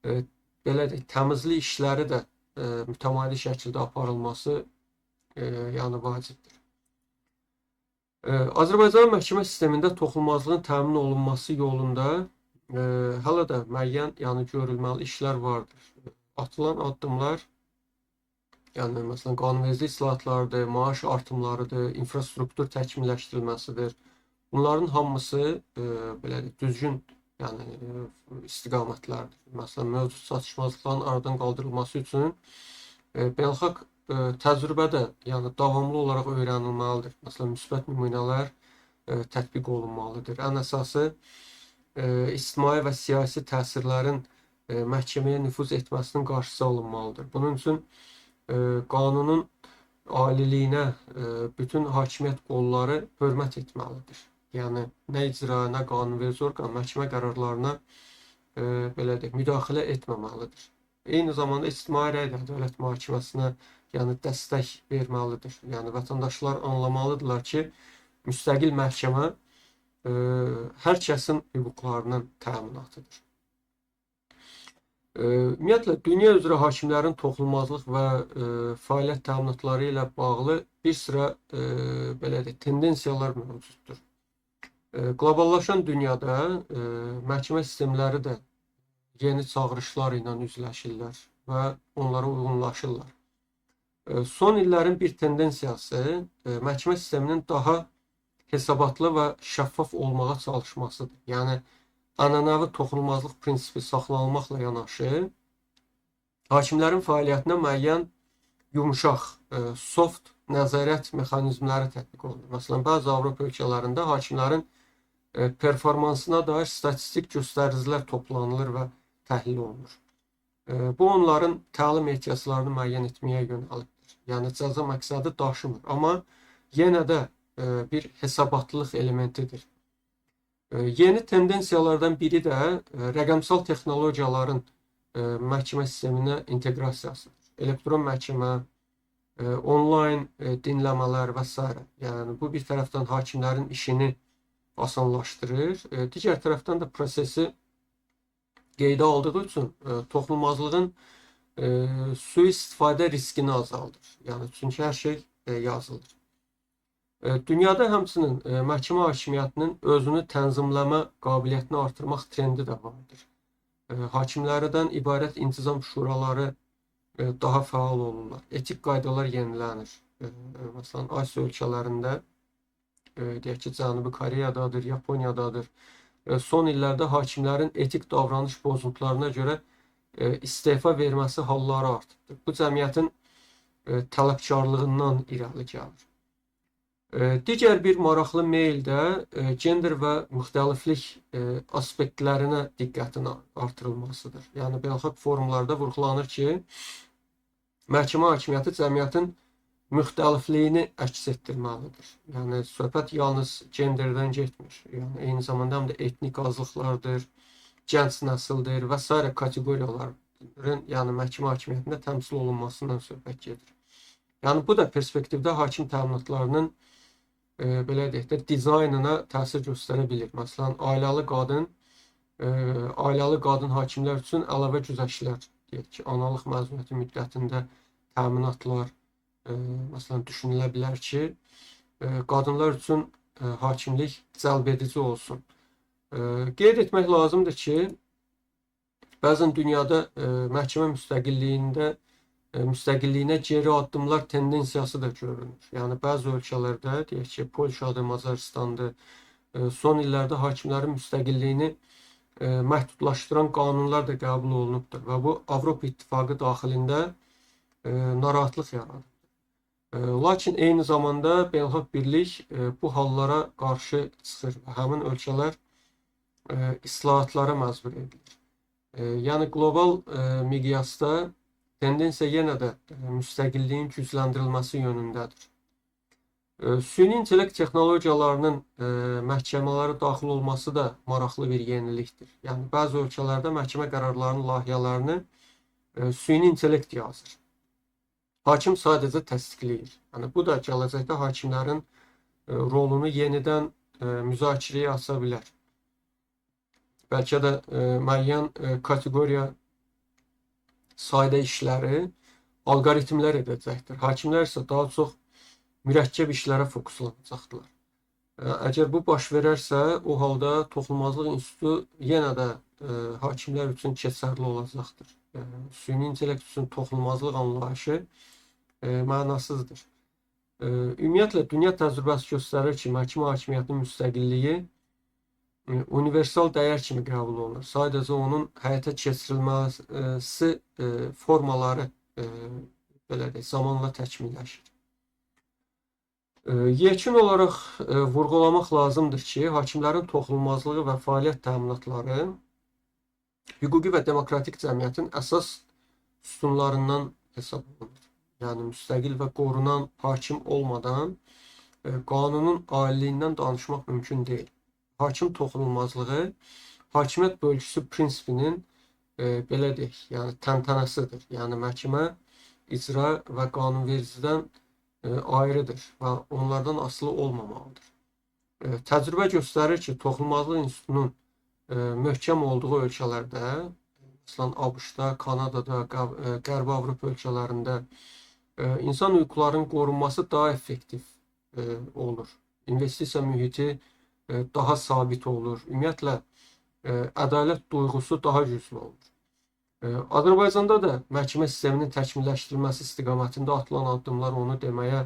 belə deyək, təmizlik işləri də mütəmadi şəkildə aparılması yəni vacibdir. Azərbaycan məhkəmə sistemində toxunulmazlığın təmin olunması yolunda hələ də müəyyən yəni görülməli işlər vardır. Atılan addımlar, yəni məsələn qanunvericilik islahatlarıdır, maaş artımlarıdır, infrastruktur təkmilləşdirilməsidir. Bunların hamısı belə düzgün yəni istiqamətlərdir. Məsələn, mövcud çatışmazlıqların aradan qaldırılması üçün beynəlxalq təcrübə də yəni davamlı olaraq öyrənilməlidir. Məsələn, müsbət nümunələr tətbiq olunmalıdır. Ən əsası ictimai və siyasi təsirlərin məhkəməyə nüfuz etməsinin qarşısı alınmalıdır. Bunun üçün qanunun aliliyinə bütün hakimiyyət qolları hörmət etməlidir. Yəni nə icra, nə qanunverici orqan məhkəmə qərarlarına belə deyək, müdaxilə etməməlidir. Eyni zamanda ictimai rəy də dövlət mühakiməsinə yəni dəstək verməlidir. Yəni vətəndaşlar anlamalıdırlar ki, müstəqil məhkəmə hər kəsin hüquqlarının təminatıdır. Ümumiyyətlə, dünya üzrə hakimlərin toxunulmazlıq və fəaliyyət təminatları ilə bağlı bir sıra belə deyək, tendensiyalar mövcuddur. Qloballaşan dünyada məhkəmə sistemləri də yeni çağırışlar ilə üzləşirlər və onlara uyğunlaşırlar. Son illərin bir tendensiyası məhkəmə sisteminin daha hesabatlı və şəffaf olmağa çalışmasıdır. Yəni ənənəvi toxunulmazlıq prinsipi saxlanılmaqla yanaşı, hakimlərin fəaliyyətinə müəyyən yumuşaq, soft nəzarət mexanizmləri tətbiq olunur. Məsələn, bəzi Avropa ölkələrində hakimlərin performansına dair statistik göstəricilər toplanılır və təhlil olunur. Bu onların təlim ehtiyaclarını müəyyən etməyə yönəlibdir. Yəni cəza məqsədi daşımır, amma yenə də bir hesabatlılıq elementidir. Yeni tendensiyalardan biri də rəqəmsal texnologiyaların məhkəmə sisteminə inteqrasiyasıdır. Elektron məhkəmə, onlayn dinləmələr və s. Yəni bu bir tərəfdən hakimlərin işini asanlaşdırır, digər tərəfdən də prosesi qeydə aldığı üçün toxunulmazlığın sui-istifadə riskini azaldır. Yəni çünki hər şey yazılır. Dünyada həmçinin məhkəmə hakimiyyətinin özünü tənzimləmə qabiliyyətini artırmaq trendi də vardır. Hakimlərdən ibarət intizam şuraları daha fəal olurlar. Etik qaydalar yenilənir. Məsələn, Asiya ölkələrində, deyək ki, Cənubi Koreyadadır, Yaponiyadadır. Son illərdə hakimlərin etik davranış pozuntularına görə istefa verməsi halları artıbdır. Bu cəmiyyətin tələbkarlığından irəli gəlir. Digər bir maraqlı meyl də gender və müxtəliflik aspektlərinə diqqətin artırılmasıdır. Yəni beynəlxalq forumlarda vurğulanır ki, məhkəmə hakimiyyəti cəmiyyətin müxtəlifliyini əks etdirməlidir. Yəni söhbət yalnız genderdən getmir. Yəni eyni zamanda həm də etnik azlıqlardır, gənc nəsildir və s. kateqoriyaların, yəni məhkəmə hakimiyyətində təmsil olunmasından söhbət gedir. Yəni bu da perspektivdə hakim təminatlarının belə deyək də dizaynına təsir göstərə bilir. Məsələn, ailəli qadın hakimlər üçün əlavə güzəştlər, deyək ki, analıq məzuniyyəti müddətində təminatlar məsələn düşünülə bilər ki, qadınlar üçün hakimlik cəlbedici olsun. Qeyd etmək lazımdır ki, bəzən dünyada məhkəmə müstəqilliyinə geri addımlar tendensiyası da görünür. Yəni bəzi ölkələrdə, deyək ki, Polşadır, Macarıstandır, son illərdə hakimlərin müstəqilliyini məhdudlaşdıran qanunlar da qəbul olunubdur və bu Avropa İttifaqı daxilində narahatlıq yaradır. Lakin eyni zamanda beynəlxalq birlik bu hallara qarşı çıxır və həmin ölkələr islahatlara məcbur edilir. Yəni qlobal miqyasda tendensiya yenə də müstəqilliyin gücləndirilməsi yönündədir. Süni intellekt texnologiyalarının məhkəmələrə daxil olması da maraqlı bir yenilikdir. Yəni bəzi ölkələrdə məhkəmə qərarlarının layihələrini süni intellekt yazır. Hakim sadəcə təsdiqləyir. Yəni bu da gələcəkdə hakimlərin rolunu yenidən müzakirəyə aça bilər. Bəlkə də müəyyən kateqoriya sayda işləri alqoritmlər edəcəkdir. Hakimlər isə daha çox mürəkkəb işlərə fokuslanacaqdılar. Əgər bu baş verərsə, o halda toxunulmazlıq institutu yenə də hakimlər üçün keçərli olacaqdır. Süni intellekt üçün toxunulmazlıq anlayışı mənasızdır. Ümumiyyətlə, dünya təcrübəsi göstərir ki, məhkəmə hakimiyyətinin müstəqilliyi universal dəyər kimi qəbul olunur. Sadəcə onun həyata keçirilməsi formaları belə deyək, zamanla təkmilləşir. Yekun olaraq vurğulamaq lazımdır ki, hakimlərin toxunulmazlığı və fəaliyyət təminatları hüquqi və demokratik cəmiyyətin əsas sütunlarından hesab olunur. Yəni müstəqil və qorunan hakim olmadan qanunun aliliyindən danışmaq mümkün deyil. Hakim toxunulmazlığı hakimiyyət bölgüsü prinsipinin belə deyək, yəni təntənəsidir. Yəni məhkəmə icra və qanunvericidən ayrıdır və onlardan asılı olmamalıdır. Təcrübə göstərir ki, toxunulmazlıq institutunun möhkəm olduğu ölkələrdə, məsələn ABŞ-da, Kanadada, Qərbi Avropa ölkələrində insan hüquqlarının qorunması daha effektiv olur. İnvestisiya mühiti daha sabit olur. Ümumiyyətlə, ədalət duyğusu daha güclü olur. Azərbaycanda da məhkəmə sisteminin təkmilləşdirilməsi istiqamətində atılan addımlar onu deməyə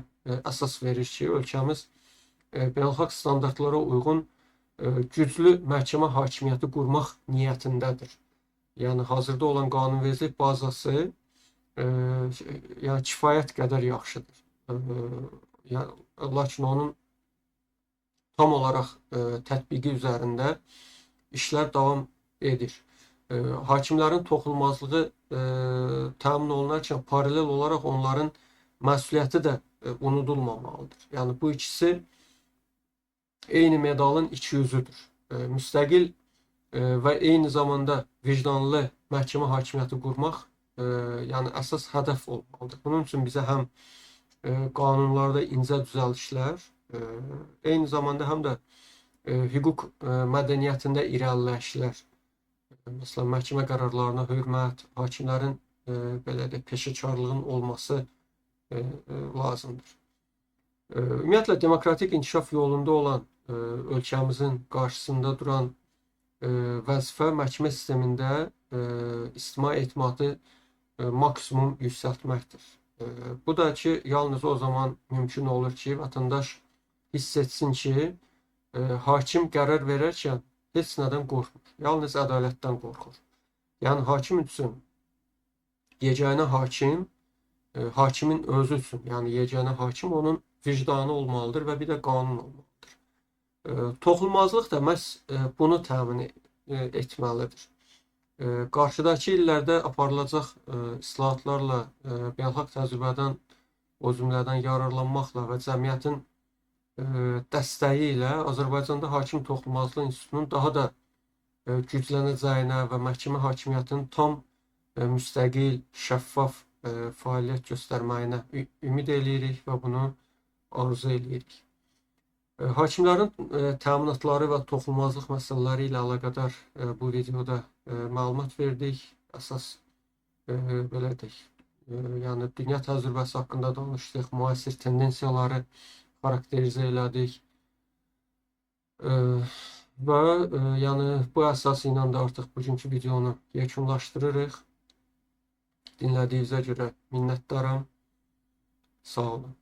əsas verir ki, ölkəmiz beynəlxalq standartlara uyğun güclü məhkəmə hakimiyyəti qurmaq niyyətindədir. Yəni hazırda olan qanunvericilik bazası yəni kifayət qədər yaxşıdır. Yəni, lakin onun tam olaraq tətbiqi üzərində işlər davam edir. Hakimlərin toxunulmazlığı təmin olunarkən paralel olaraq onların məsuliyyəti də unudulmamalıdır. Yəni bu ikisi eyni medalın iki yüzüdür. Müstəqil və eyni zamanda vicdanlı məhkəmə hakimiyyəti qurmaq yəni əsas hədəf olmalıdır. Bunun üçün bizə həm qanunlarda incə düzəlişlər, eyni zamanda həm də hüquq mədəniyyətində irəliləyişlər, məsələn, məhkəmə qərarlarına hörmət, hakimlərin belə də peşəkarlığın olması lazımdır. Ümumiyyətlə, demokratik inkişaf yolunda olan ölkəmizin qarşısında duran vəzifə məhkəmə sistemində ictimai etimadı maksimum yüksəltməkdir. Bu da ki, yalnız o zaman mümkün olur ki, vətəndaş hiss etsin ki, hakim qərar verərkən heç nədən qorxmur. Yalnız ədalətdən qorxur. Yəni, hakim üçün yeganə hakim, hakimin özü üçün, yəni yeganə hakim onun vicdanı olmalıdır və bir də qanun olmalıdır. Toxunulmazlıq da məhz bunu təmin etməlidir. Qarşıdakı illərdə aparılacaq islahatlarla, beynəlxalq təcrübədən, o cümlədən yararlanmaqla və cəmiyyətin dəstəyi ilə Azərbaycanda hakim toxunulmazlığı institutunun daha da güclənəcəyinə və məhkəmə hakimiyyətinin tam müstəqil, şəffaf fəaliyyət göstərməyinə ümid eləyirik və bunu arzu eləyirik. Hakimlərin təminatları və toxunulmazlıq məsələləri ilə əlaqədar bu videoda məlumat verdik. Əsas belə deyək, yəni dünya təcrübəsi haqqında danışdıq, müasir tendensiyaları xarakterizə elədik. Və yəni bu əsas ilə də artıq bugünkü videonu yekunlaşdırırıq. Dinlədiyinizə görə minnətdaram. Sağ olun.